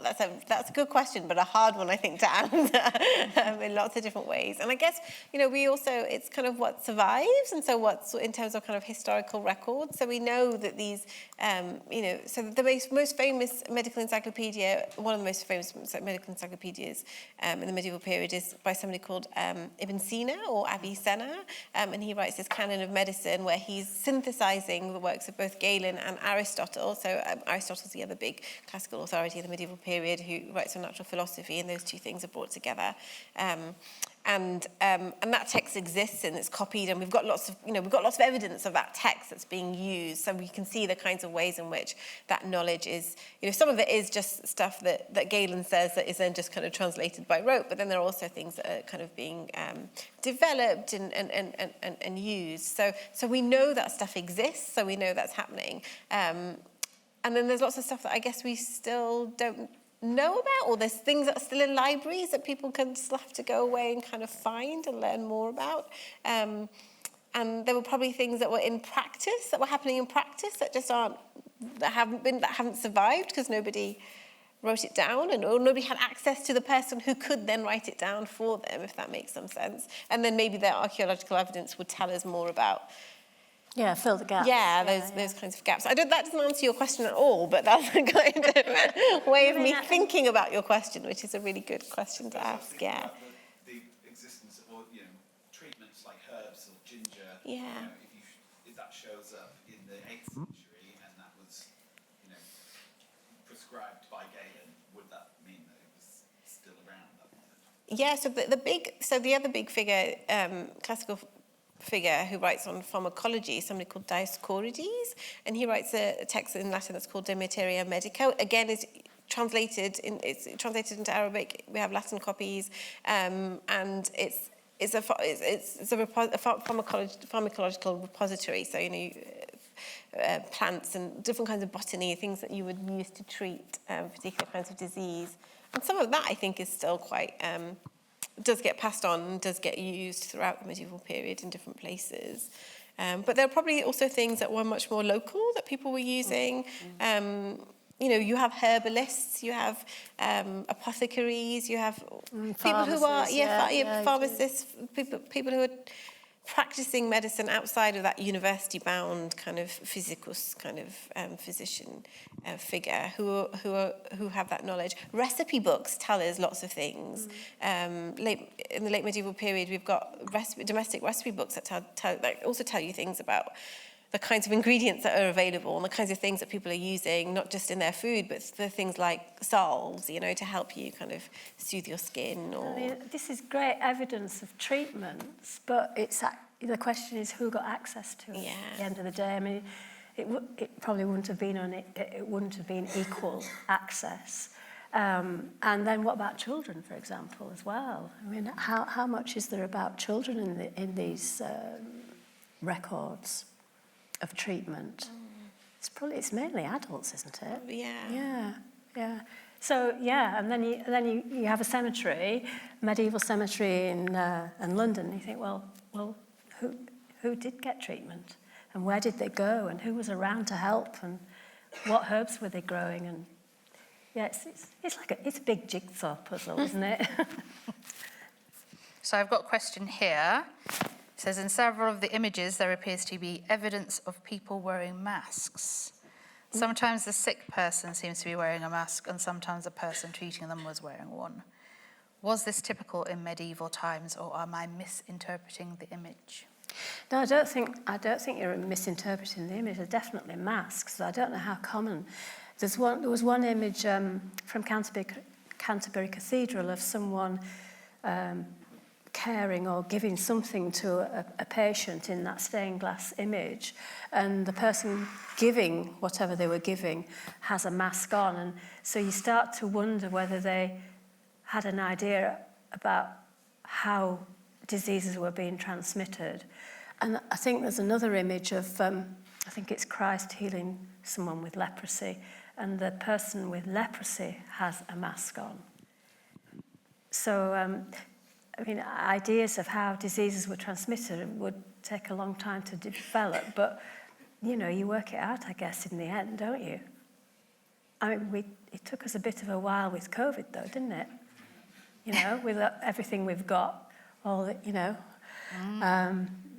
That's a good question, but a hard one, I think, to answer in lots of different ways. And I guess, we also, it's kind of what survives, and so what's in terms of kind of historical records. So we know that these, so the most famous medical encyclopedia, one of the most famous medical encyclopedias in the medieval period is by somebody called Ibn Sina or Avicenna, and he writes this canon of medicine where he's synthesizing the works of both Galen and Aristotle. So Aristotle's the other big classical authority of the medieval period who writes on natural philosophy, and those two things are brought together. And that text exists and it's copied, and we've got lots of evidence of that text that's being used, so we can see the kinds of ways in which that knowledge is, some of it is just stuff that Galen says that is then just kind of translated by rote, but then there are also things that are kind of being developed and used. So we know that stuff exists, so we know that's happening. And then there's lots of stuff that I guess we still don't know about, or there's things that are still in libraries that people can still have to go away and kind of find and learn more about. And there were probably things that were in practice, that were happening in practice that just haven't survived because nobody wrote it down, or nobody had access to the person who could then write it down for them, if that makes some sense. And then maybe their archaeological evidence would tell us more about. Yeah, fill the gaps. Yeah, those kinds of gaps. That doesn't answer your question at all, but that's a kind of way of me thinking about your question, which is a really good question to ask. Yeah. The existence of treatments like herbs or ginger. Yeah. If that shows up in the 8th century and that was, prescribed by Galen, would that mean that it was still around that point? Yeah. So the other big figure, classical figure who writes on pharmacology, somebody called Dioscorides, and he writes a text in Latin that's called De Materia Medica. Again, it's translated into Arabic. We have Latin copies, and it's a pharmacological repository. So plants and different kinds of botany, things that you would use to treat particular kinds of disease. And some of that, I think, is still quite. Does get passed on, does get used throughout the medieval period in different places. But there are probably also things that were much more local that people were using. You have herbalists, you have apothecaries, you have people who are pharmacists, people who are practicing medicine outside of that university-bound kind of physicus kind of physician figure who have that knowledge. Recipe books tell us lots of things. In the late medieval period, we've got domestic recipe books that also tell you things about the kinds of ingredients that are available and the kinds of things that people are using, not just in their food, but the things like salves, to help you kind of soothe your skin. This is great evidence of treatments, but the question is who got access to it at the end of the day. I mean, it probably wouldn't have been equal access. And then what about children, for example, as well? I mean, how much is there about children in these records of treatment? It's mainly adults, isn't it? Yeah. So and then you have a cemetery, medieval cemetery in London. And you think, well, who did get treatment, and where did they go, and who was around to help, and what herbs were they growing? And it's a big jigsaw puzzle, isn't it? So I've got a question here. It says, in several of the images, there appears to be evidence of people wearing masks. Sometimes the sick person seems to be wearing a mask, and sometimes the person treating them was wearing one. Was this typical in medieval times, or am I misinterpreting the image? No, I don't think you're misinterpreting the image. They're definitely masks. I don't know how common. There was one image from Canterbury Cathedral of someone caring or giving something to a patient in that stained glass image, and the person giving whatever they were giving has a mask on, and so you start to wonder whether they had an idea about how diseases were being transmitted. And I think there's another image of, I think it's Christ healing someone with leprosy, and the person with leprosy has a mask on. So, I mean, ideas of how diseases were transmitted would take a long time to develop, but, you know, you work it out, I guess, in the end, don't you? I mean, it took us a bit of a while with COVID, though, didn't it? You know, with everything we've got, all that, you know,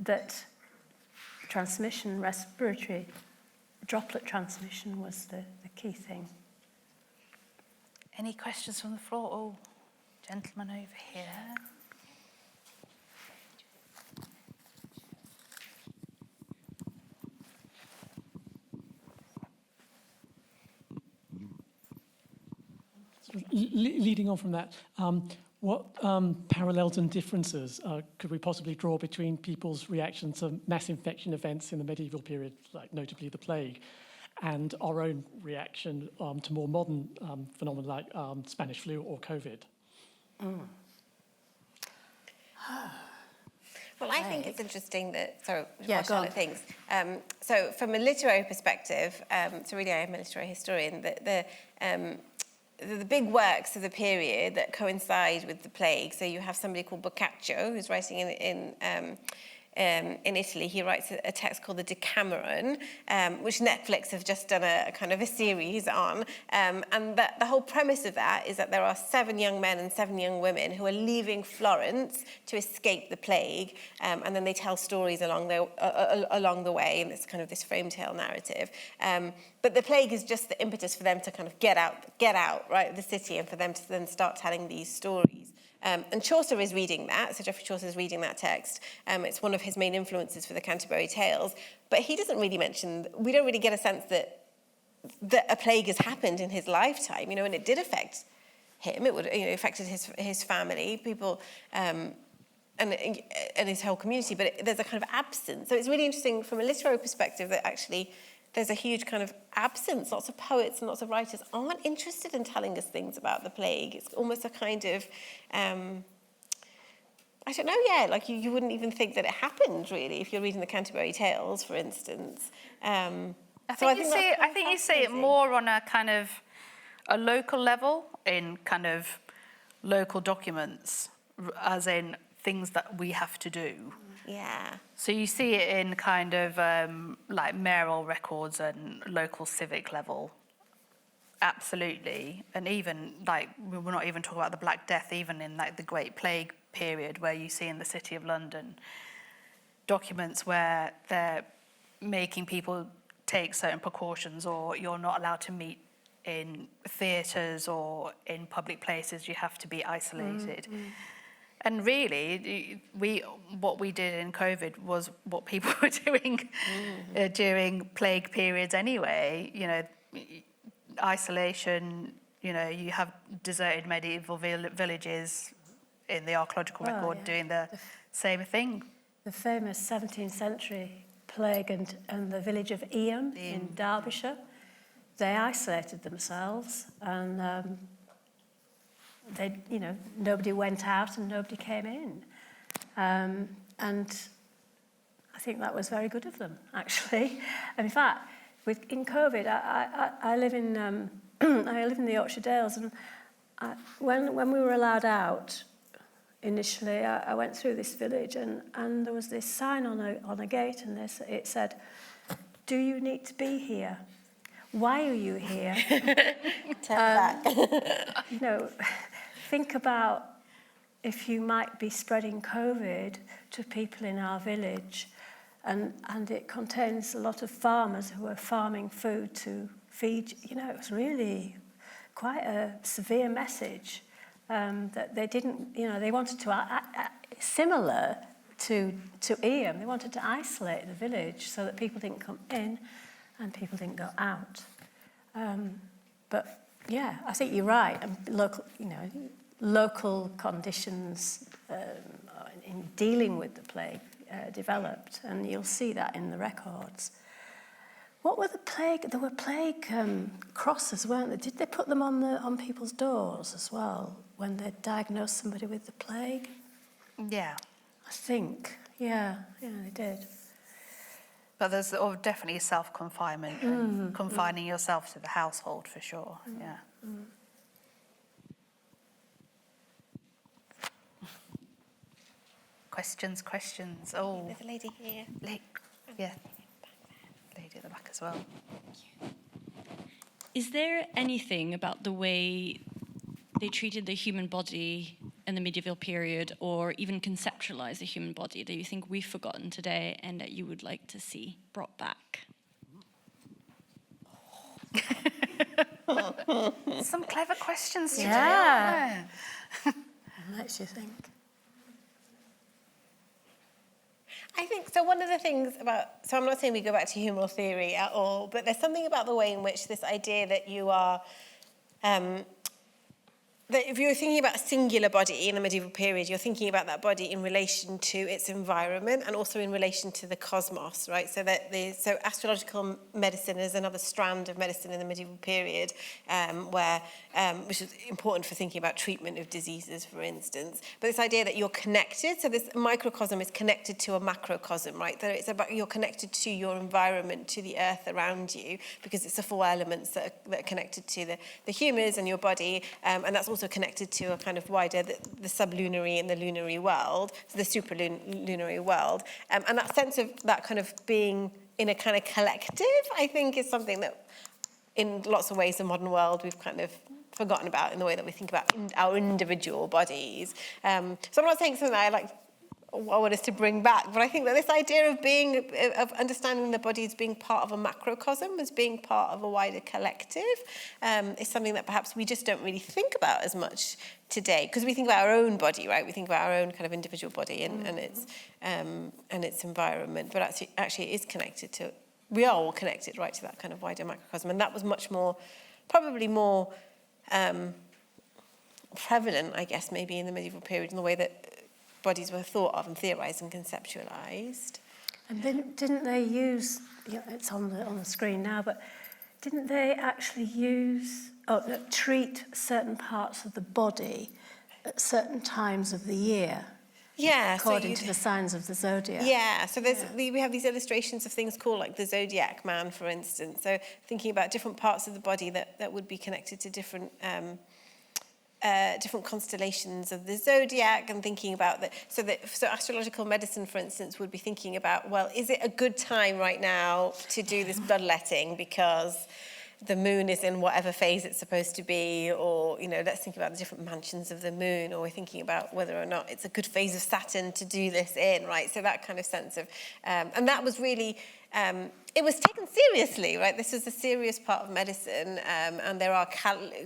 that transmission, respiratory droplet transmission was the key thing. Any questions from the floor? Oh, gentleman over here. Leading on from that, what parallels and differences could we possibly draw between people's reaction to mass infection events in the medieval period, like notably the plague, and our own reaction to more modern phenomena like Spanish flu or COVID? Well, I think it's interesting that, sorry, Yeah, go on. Charlotte thinks. So from a literary perspective, so really I am a literary historian, the big works of the period that coincide with the plague, so you have somebody called Boccaccio who's writing in Italy. He writes a text called the Decameron, which Netflix have just done a kind of a series on. And the whole premise of that is that there are 7 young men and 7 young women who are leaving Florence to escape the plague, and then they tell stories along the way, and it's kind of this frame tale narrative. But the plague is just the impetus for them to kind of get out, right, of the city, and for them to then start telling these stories. And Chaucer is reading that, so Geoffrey Chaucer is reading that text. It's one of his main influences for the Canterbury Tales, but he doesn't really mention, we don't really get a sense that a plague has happened in his lifetime, you know, and it did affect him. It would, you know, affected his family, people, and his whole community, but there's a kind of absence. So it's really interesting from a literary perspective that actually there's a huge kind of absence. Lots of poets and lots of writers aren't interested in telling us things about the plague. It's almost a kind of, I don't know, yeah, like you wouldn't even think that it happened, really, if you're reading the Canterbury Tales, for instance. I think you see it more on a kind of a local level, in kind of local documents, as in things that we have to do. Yeah. So you see it in kind of like mayoral records and local civic level. Absolutely. And even like, we're not even talking about the Black Death, even in like the Great Plague period, where you see in the City of London documents where they're making people take certain precautions, or you're not allowed to meet in theatres or in public places, you have to be isolated. And really, what we did in COVID was what people were doing during plague periods anyway. You know, isolation, you know, you have deserted medieval villages in the archaeological record doing the same thing. The famous 17th century plague and the village of Eyam in Derbyshire, they isolated themselves, and they, you know, nobody went out and nobody came in. And I think that was very good of them, actually. And in fact, in COVID, I live in I live in the Yorkshire Dales, and when we were allowed out initially, I went through this village, and there was this sign on a gate, and it said, "Do you need to be here? Why are you here?" Tell that. You know, think about if you might be spreading COVID to people in our village, and it contains a lot of farmers who are farming food to feed. You know, it was really quite a severe message that they didn't. You know, they wanted to similar to Eyam. They wanted to isolate the village so that people didn't come in and people didn't go out. But yeah, I think you're right. Local conditions in dealing with the plague developed, and you'll see that in the records. What were the plague? There were plague crosses, weren't there? Did they put them on people's doors as well when they diagnosed somebody with the plague? Yeah. I think, yeah, they did. But there's definitely self-confinement and confining yourself to the household for sure. Yeah. Questions. Oh, There's a lady here. Yeah. Lady at the back as well. Is there anything about the way they treated the human body in the medieval period, or even conceptualized the human body, that you think we've forgotten today and that you would like to see brought back? Some clever questions today. Yeah. Makes you think. I think, so one of the things about, so I'm not saying we go back to humoral theory at all, but there's something about the way in which this idea that you are, that if you're thinking about a singular body in the medieval period, you're thinking about that body in relation to its environment and also in relation to the cosmos, right? So so astrological medicine is another strand of medicine in the medieval period, which is important for thinking about treatment of diseases, for instance. But this idea that you're connected, so this microcosm is connected to a macrocosm, right? That it's about you're connected to your environment, to the earth around you, because it's the four elements that are connected to the humors and your body, and that's also connected to a kind of wider, the sublunary and the lunary world, so the supralunary world. And that sense of that kind of being in a kind of collective, I think, is something that in lots of ways the modern world we've kind of forgotten about in the way that we think about our individual bodies. So I'm not saying something that I want us to bring back, but I think that this idea of understanding the body as being part of a macrocosm, as being part of a wider collective, is something that perhaps we just don't really think about as much today, because we think about our own body, right? We think about our own kind of individual body and its environment, but actually it is connected to. We are all connected, right, to that kind of wider macrocosm, and that was much more, probably more prevalent, I guess, maybe in the medieval period in the way that bodies were thought of and theorised and conceptualised. And then didn't they use, it's on the screen now, but didn't they actually treat certain parts of the body at certain times of the year? Yeah, according to the signs of the zodiac. Yeah, so we have these illustrations of things called like the zodiac man, for instance. So thinking about different parts of the body that would be connected to different constellations of the zodiac, and thinking about that. So astrological medicine, for instance, would be thinking about, well, is it a good time right now to do this bloodletting because the moon is in whatever phase it's supposed to be, or, let's think about the different mansions of the moon, or we're thinking about whether or not it's a good phase of Saturn to do this in, right? So that kind of sense of, and that was really, it was taken seriously, right? This was a serious part of medicine, and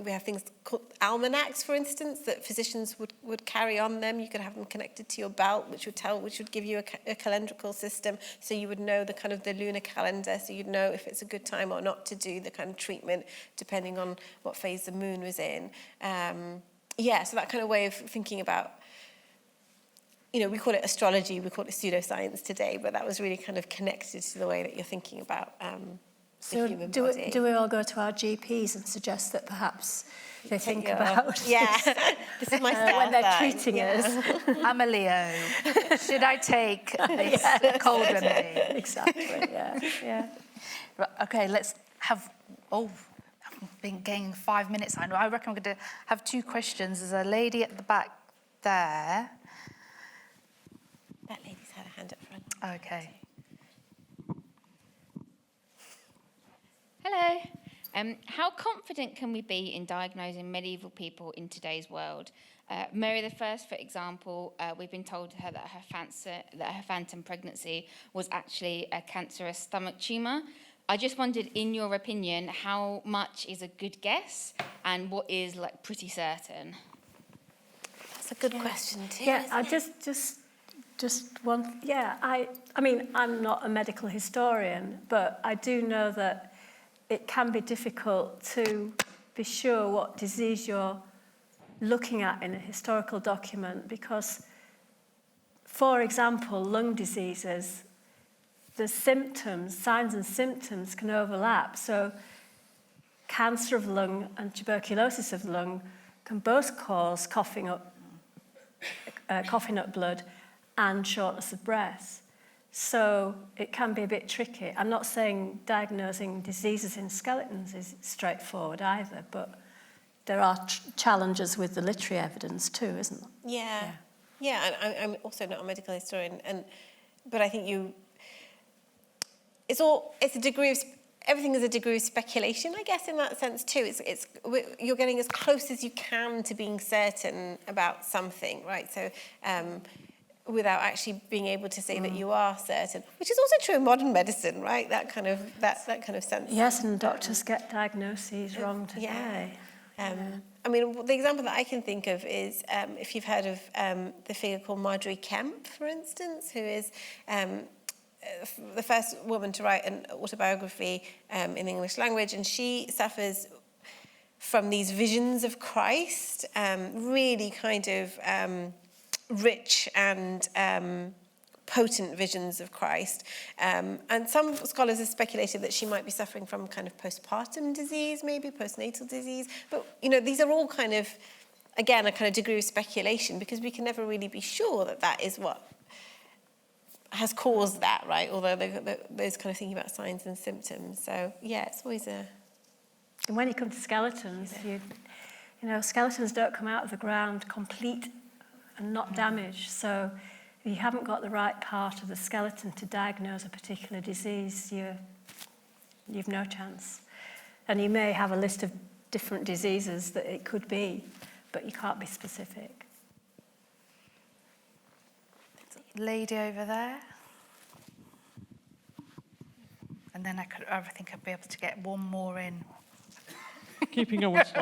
we have things called almanacs, for instance, that physicians would carry on them. You could have them connected to your belt, which would give you a calendrical system, so you would know the kind of the lunar calendar, so you'd know if it's a good time or not to do the kind of treatment, depending on what phase the moon was in. So that kind of way of thinking about, we call it astrology, we call it pseudoscience today, but that was really kind of connected to the way that you're thinking about the human body. Do we all go to our GPs and suggest that perhaps they think about this is my when they're treating us? I'm a Leo. Should I take this cold remedy? Exactly, yeah. Right, okay, let's have, I've been getting 5 minutes. I reckon we're going to have 2 questions. There's a lady at the back there. That lady's had a hand up front. Okay. Hello. How confident can we be in diagnosing medieval people in today's world? Mary I, for example, we've been told her that her phantom pregnancy was actually a cancerous stomach tumour. I just wondered, in your opinion, how much is a good guess and what is pretty certain? That's a good question too. Yeah, I just Just one, yeah, I mean, I'm not a medical historian, but I do know that it can be difficult to be sure what disease you're looking at in a historical document because, for example, lung diseases, the symptoms, signs and symptoms can overlap. So cancer of lung and tuberculosis of lung can both cause coughing up blood and shortness of breath. So it can be a bit tricky. I'm not saying diagnosing diseases in skeletons is straightforward either, but there are challenges with the literary evidence too, isn't there? Yeah. I'm also not a medical historian, but I think it's a degree of everything is a degree of speculation, I guess, in that sense too. You're getting as close as you can to being certain about something, right? So, without actually being able to say that you are certain, which is also true in modern medicine, right? That kind of sense. Yes, and doctors get diagnoses wrong today. I mean, the example that I can think of is if you've heard of the figure called Marjorie Kemp, for instance, who is the first woman to write an autobiography in the English language, and she suffers from these visions of Christ, really kind of rich and potent visions of Christ. And some scholars have speculated that she might be suffering from kind of postpartum disease, maybe postnatal disease. But, these are all kind of, again, a kind of degree of speculation because we can never really be sure that that is what has caused that, right? Although those kind of thinking about signs and symptoms. So, yeah, it's always a... And when you come to skeletons, skeletons don't come out of the ground complete and not damaged. So if you haven't got the right part of the skeleton to diagnose a particular disease, you've no chance. And you may have a list of different diseases that it could be, but you can't be specific. Lady over there. And then I think I'd be able to get one more in. Keeping on with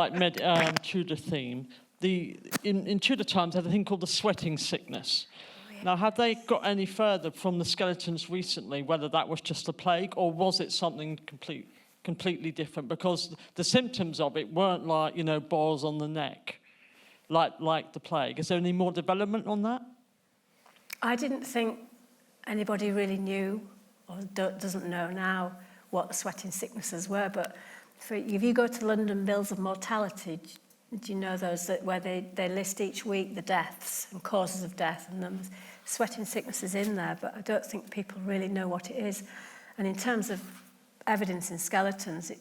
Tudor theme, in Tudor times they had a thing called the sweating sickness. Now, have they got any further from the skeletons recently, whether that was just a plague or was it something completely different? Because the symptoms of it weren't like, boils on the neck, like the plague. Is there any more development on that? I didn't think anybody really knew or doesn't know now what the sweating sicknesses were, but if you go to London Bills of Mortality, do you know those where they list each week the deaths and causes of death, and the sweating sickness is in there, but I don't think people really know what it is. And in terms of evidence in skeletons,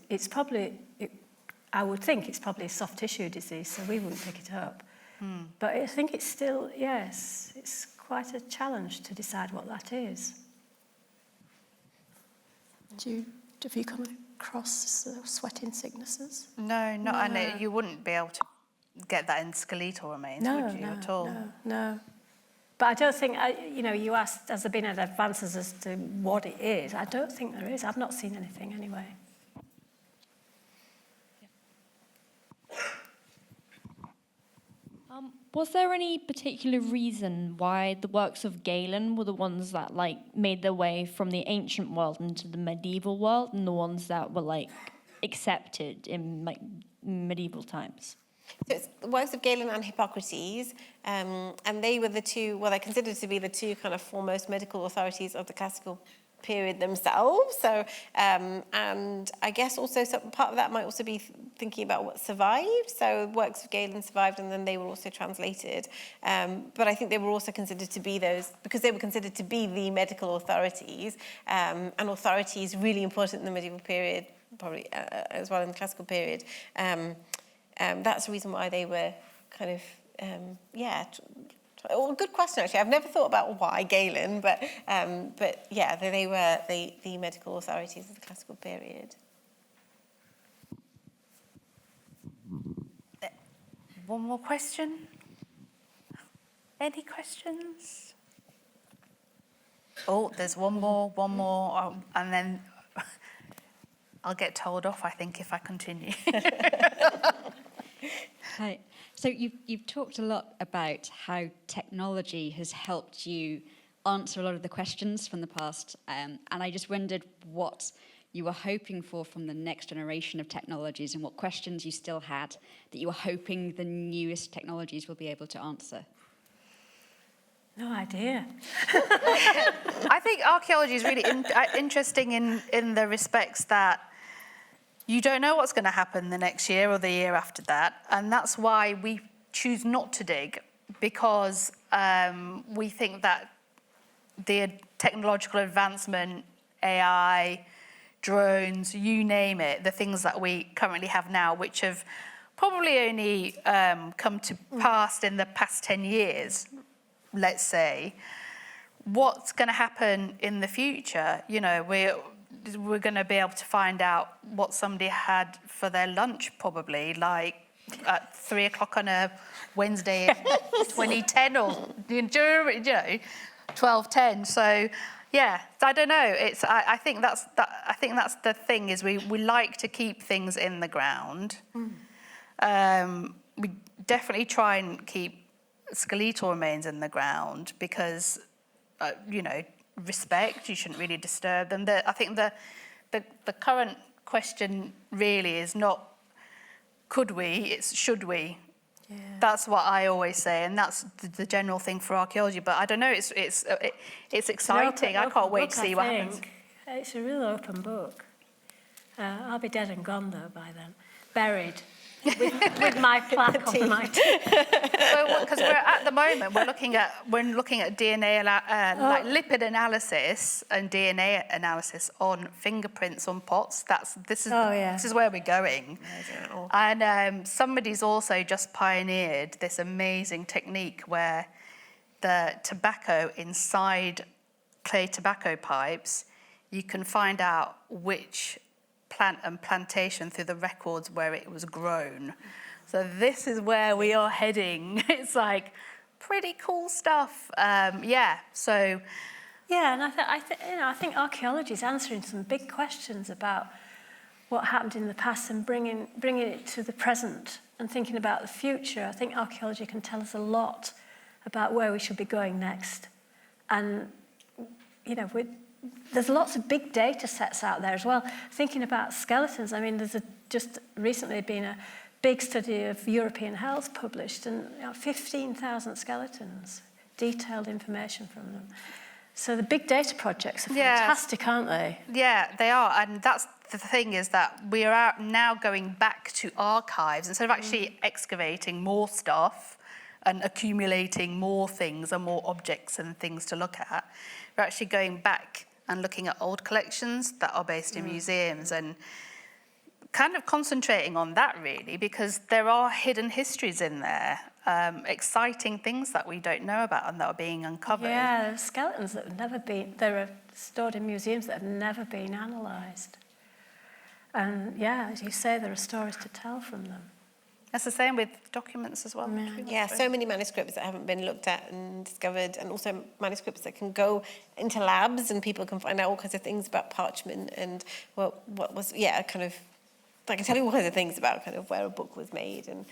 I would think it's probably a soft tissue disease, so we wouldn't pick it up. But I think it's still, yes, it's quite a challenge to decide what that is. Have you come across sweating sicknesses? No, and you wouldn't be able to get that in skeletal remains, would you, at all? No. But I don't think, you asked, has there been any advances as to what it is? I don't think there is. I've not seen anything anyway. Was there any particular reason why the works of Galen were the ones that made their way from the ancient world into the medieval world, and the ones that were accepted in medieval times? So it's the works of Galen and Hippocrates, and they were they're considered to be the two kind of foremost medical authorities of the classical period themselves. So, and I guess also part of that might also be thinking about what survived. So works of Galen survived, and then they were also translated. But I think they were also considered to be those, because they were considered to be the medical authorities, and authorities really important in the medieval period, probably as well in the classical period. That's the reason why they were kind of, good question, actually. I've never thought about why Galen, but yeah, they were the medical authorities of the classical period. One more question? Any questions? Oh, there's one more, and then I'll get told off, I think, if I continue. Hi. So you've talked a lot about how technology has helped you answer a lot of the questions from the past, and I just wondered what you were hoping for from the next generation of technologies and what questions you still had that you were hoping the newest technologies will be able to answer. No idea. I think archaeology is really interesting in the respects that you don't know what's going to happen the next year or the year after that, and that's why we choose not to dig, because we think that the technological advancement, AI, drones, you name it, the things that we currently have now, which have probably only come to pass in the past 10 years, let's say, what's going to happen in the future? You know, we're going to be able to find out what somebody had for their lunch, probably, like at 3 o'clock on a Wednesday in 2010 or, you know, 12:10. So, yeah, I don't know. I think that's the thing, is we like to keep things in the ground. We definitely try and keep skeletal remains in the ground because, you know, respect, you shouldn't really disturb them. I think the current question really is not could we, it's should we. Yeah. That's what I always say, and that's the general thing for archaeology. But I don't know, it's exciting. I can't wait to see what happens. It's a real open book. I'll be dead and gone though by then, buried with my plaque on my teeth. Because we're at the moment we're looking at DNA like lipid analysis and DNA analysis on fingerprints on pots. This is where we're going. And somebody's also just pioneered this amazing technique where the tobacco inside clay tobacco pipes, you can find out which plant and plantation through the records where it was grown. So this is where we are heading. It's like pretty cool stuff. So yeah, and I think archaeology is answering some big questions about what happened in the past and bringing it to the present and thinking about the future. I think archaeology can tell us a lot about where we should be going next. And you know, there's lots of big data sets out there as well. Thinking about skeletons, I mean, there's just recently been a big study of European health published, and 15,000 skeletons, detailed information from them. So the big data projects are fantastic, aren't they? Yeah, they are. And that's the thing, is that we are now going back to archives instead of actually excavating more stuff and accumulating more things and more objects and things to look at. We're actually going back and looking at old collections that are based in museums and kind of concentrating on that, really, because there are hidden histories in there, exciting things that we don't know about and that are being uncovered. Yeah, there are skeletons that have never been, they're stored in museums that have never been analysed. And yeah, as you say, there are stories to tell from them. That's the same with documents as well. Yeah, so many manuscripts that haven't been looked at and discovered, and also manuscripts that can go into labs and people can find out all kinds of things about parchment and what was, kind of, I can tell you all kinds of things about kind of where a book was made and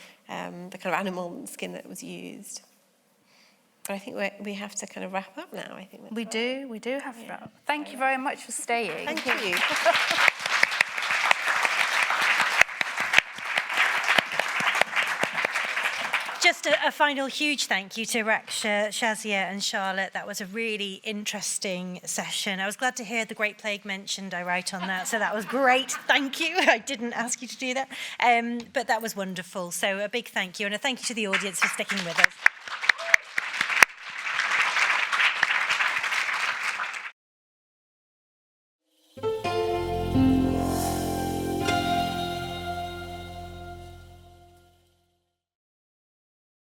the kind of animal skin that was used. But I think we have to kind of wrap up now, I think. We do have to wrap up. Thank you very much for staying. Thank you. Just a final huge thank you to Raksha, Shazia and Charlotte. That was a really interesting session. I was glad to hear the Great Plague mentioned. I write on that, so that was great. Thank you. I didn't ask you to do that, but that was wonderful. So a big thank you, and a thank you to the audience for sticking with us.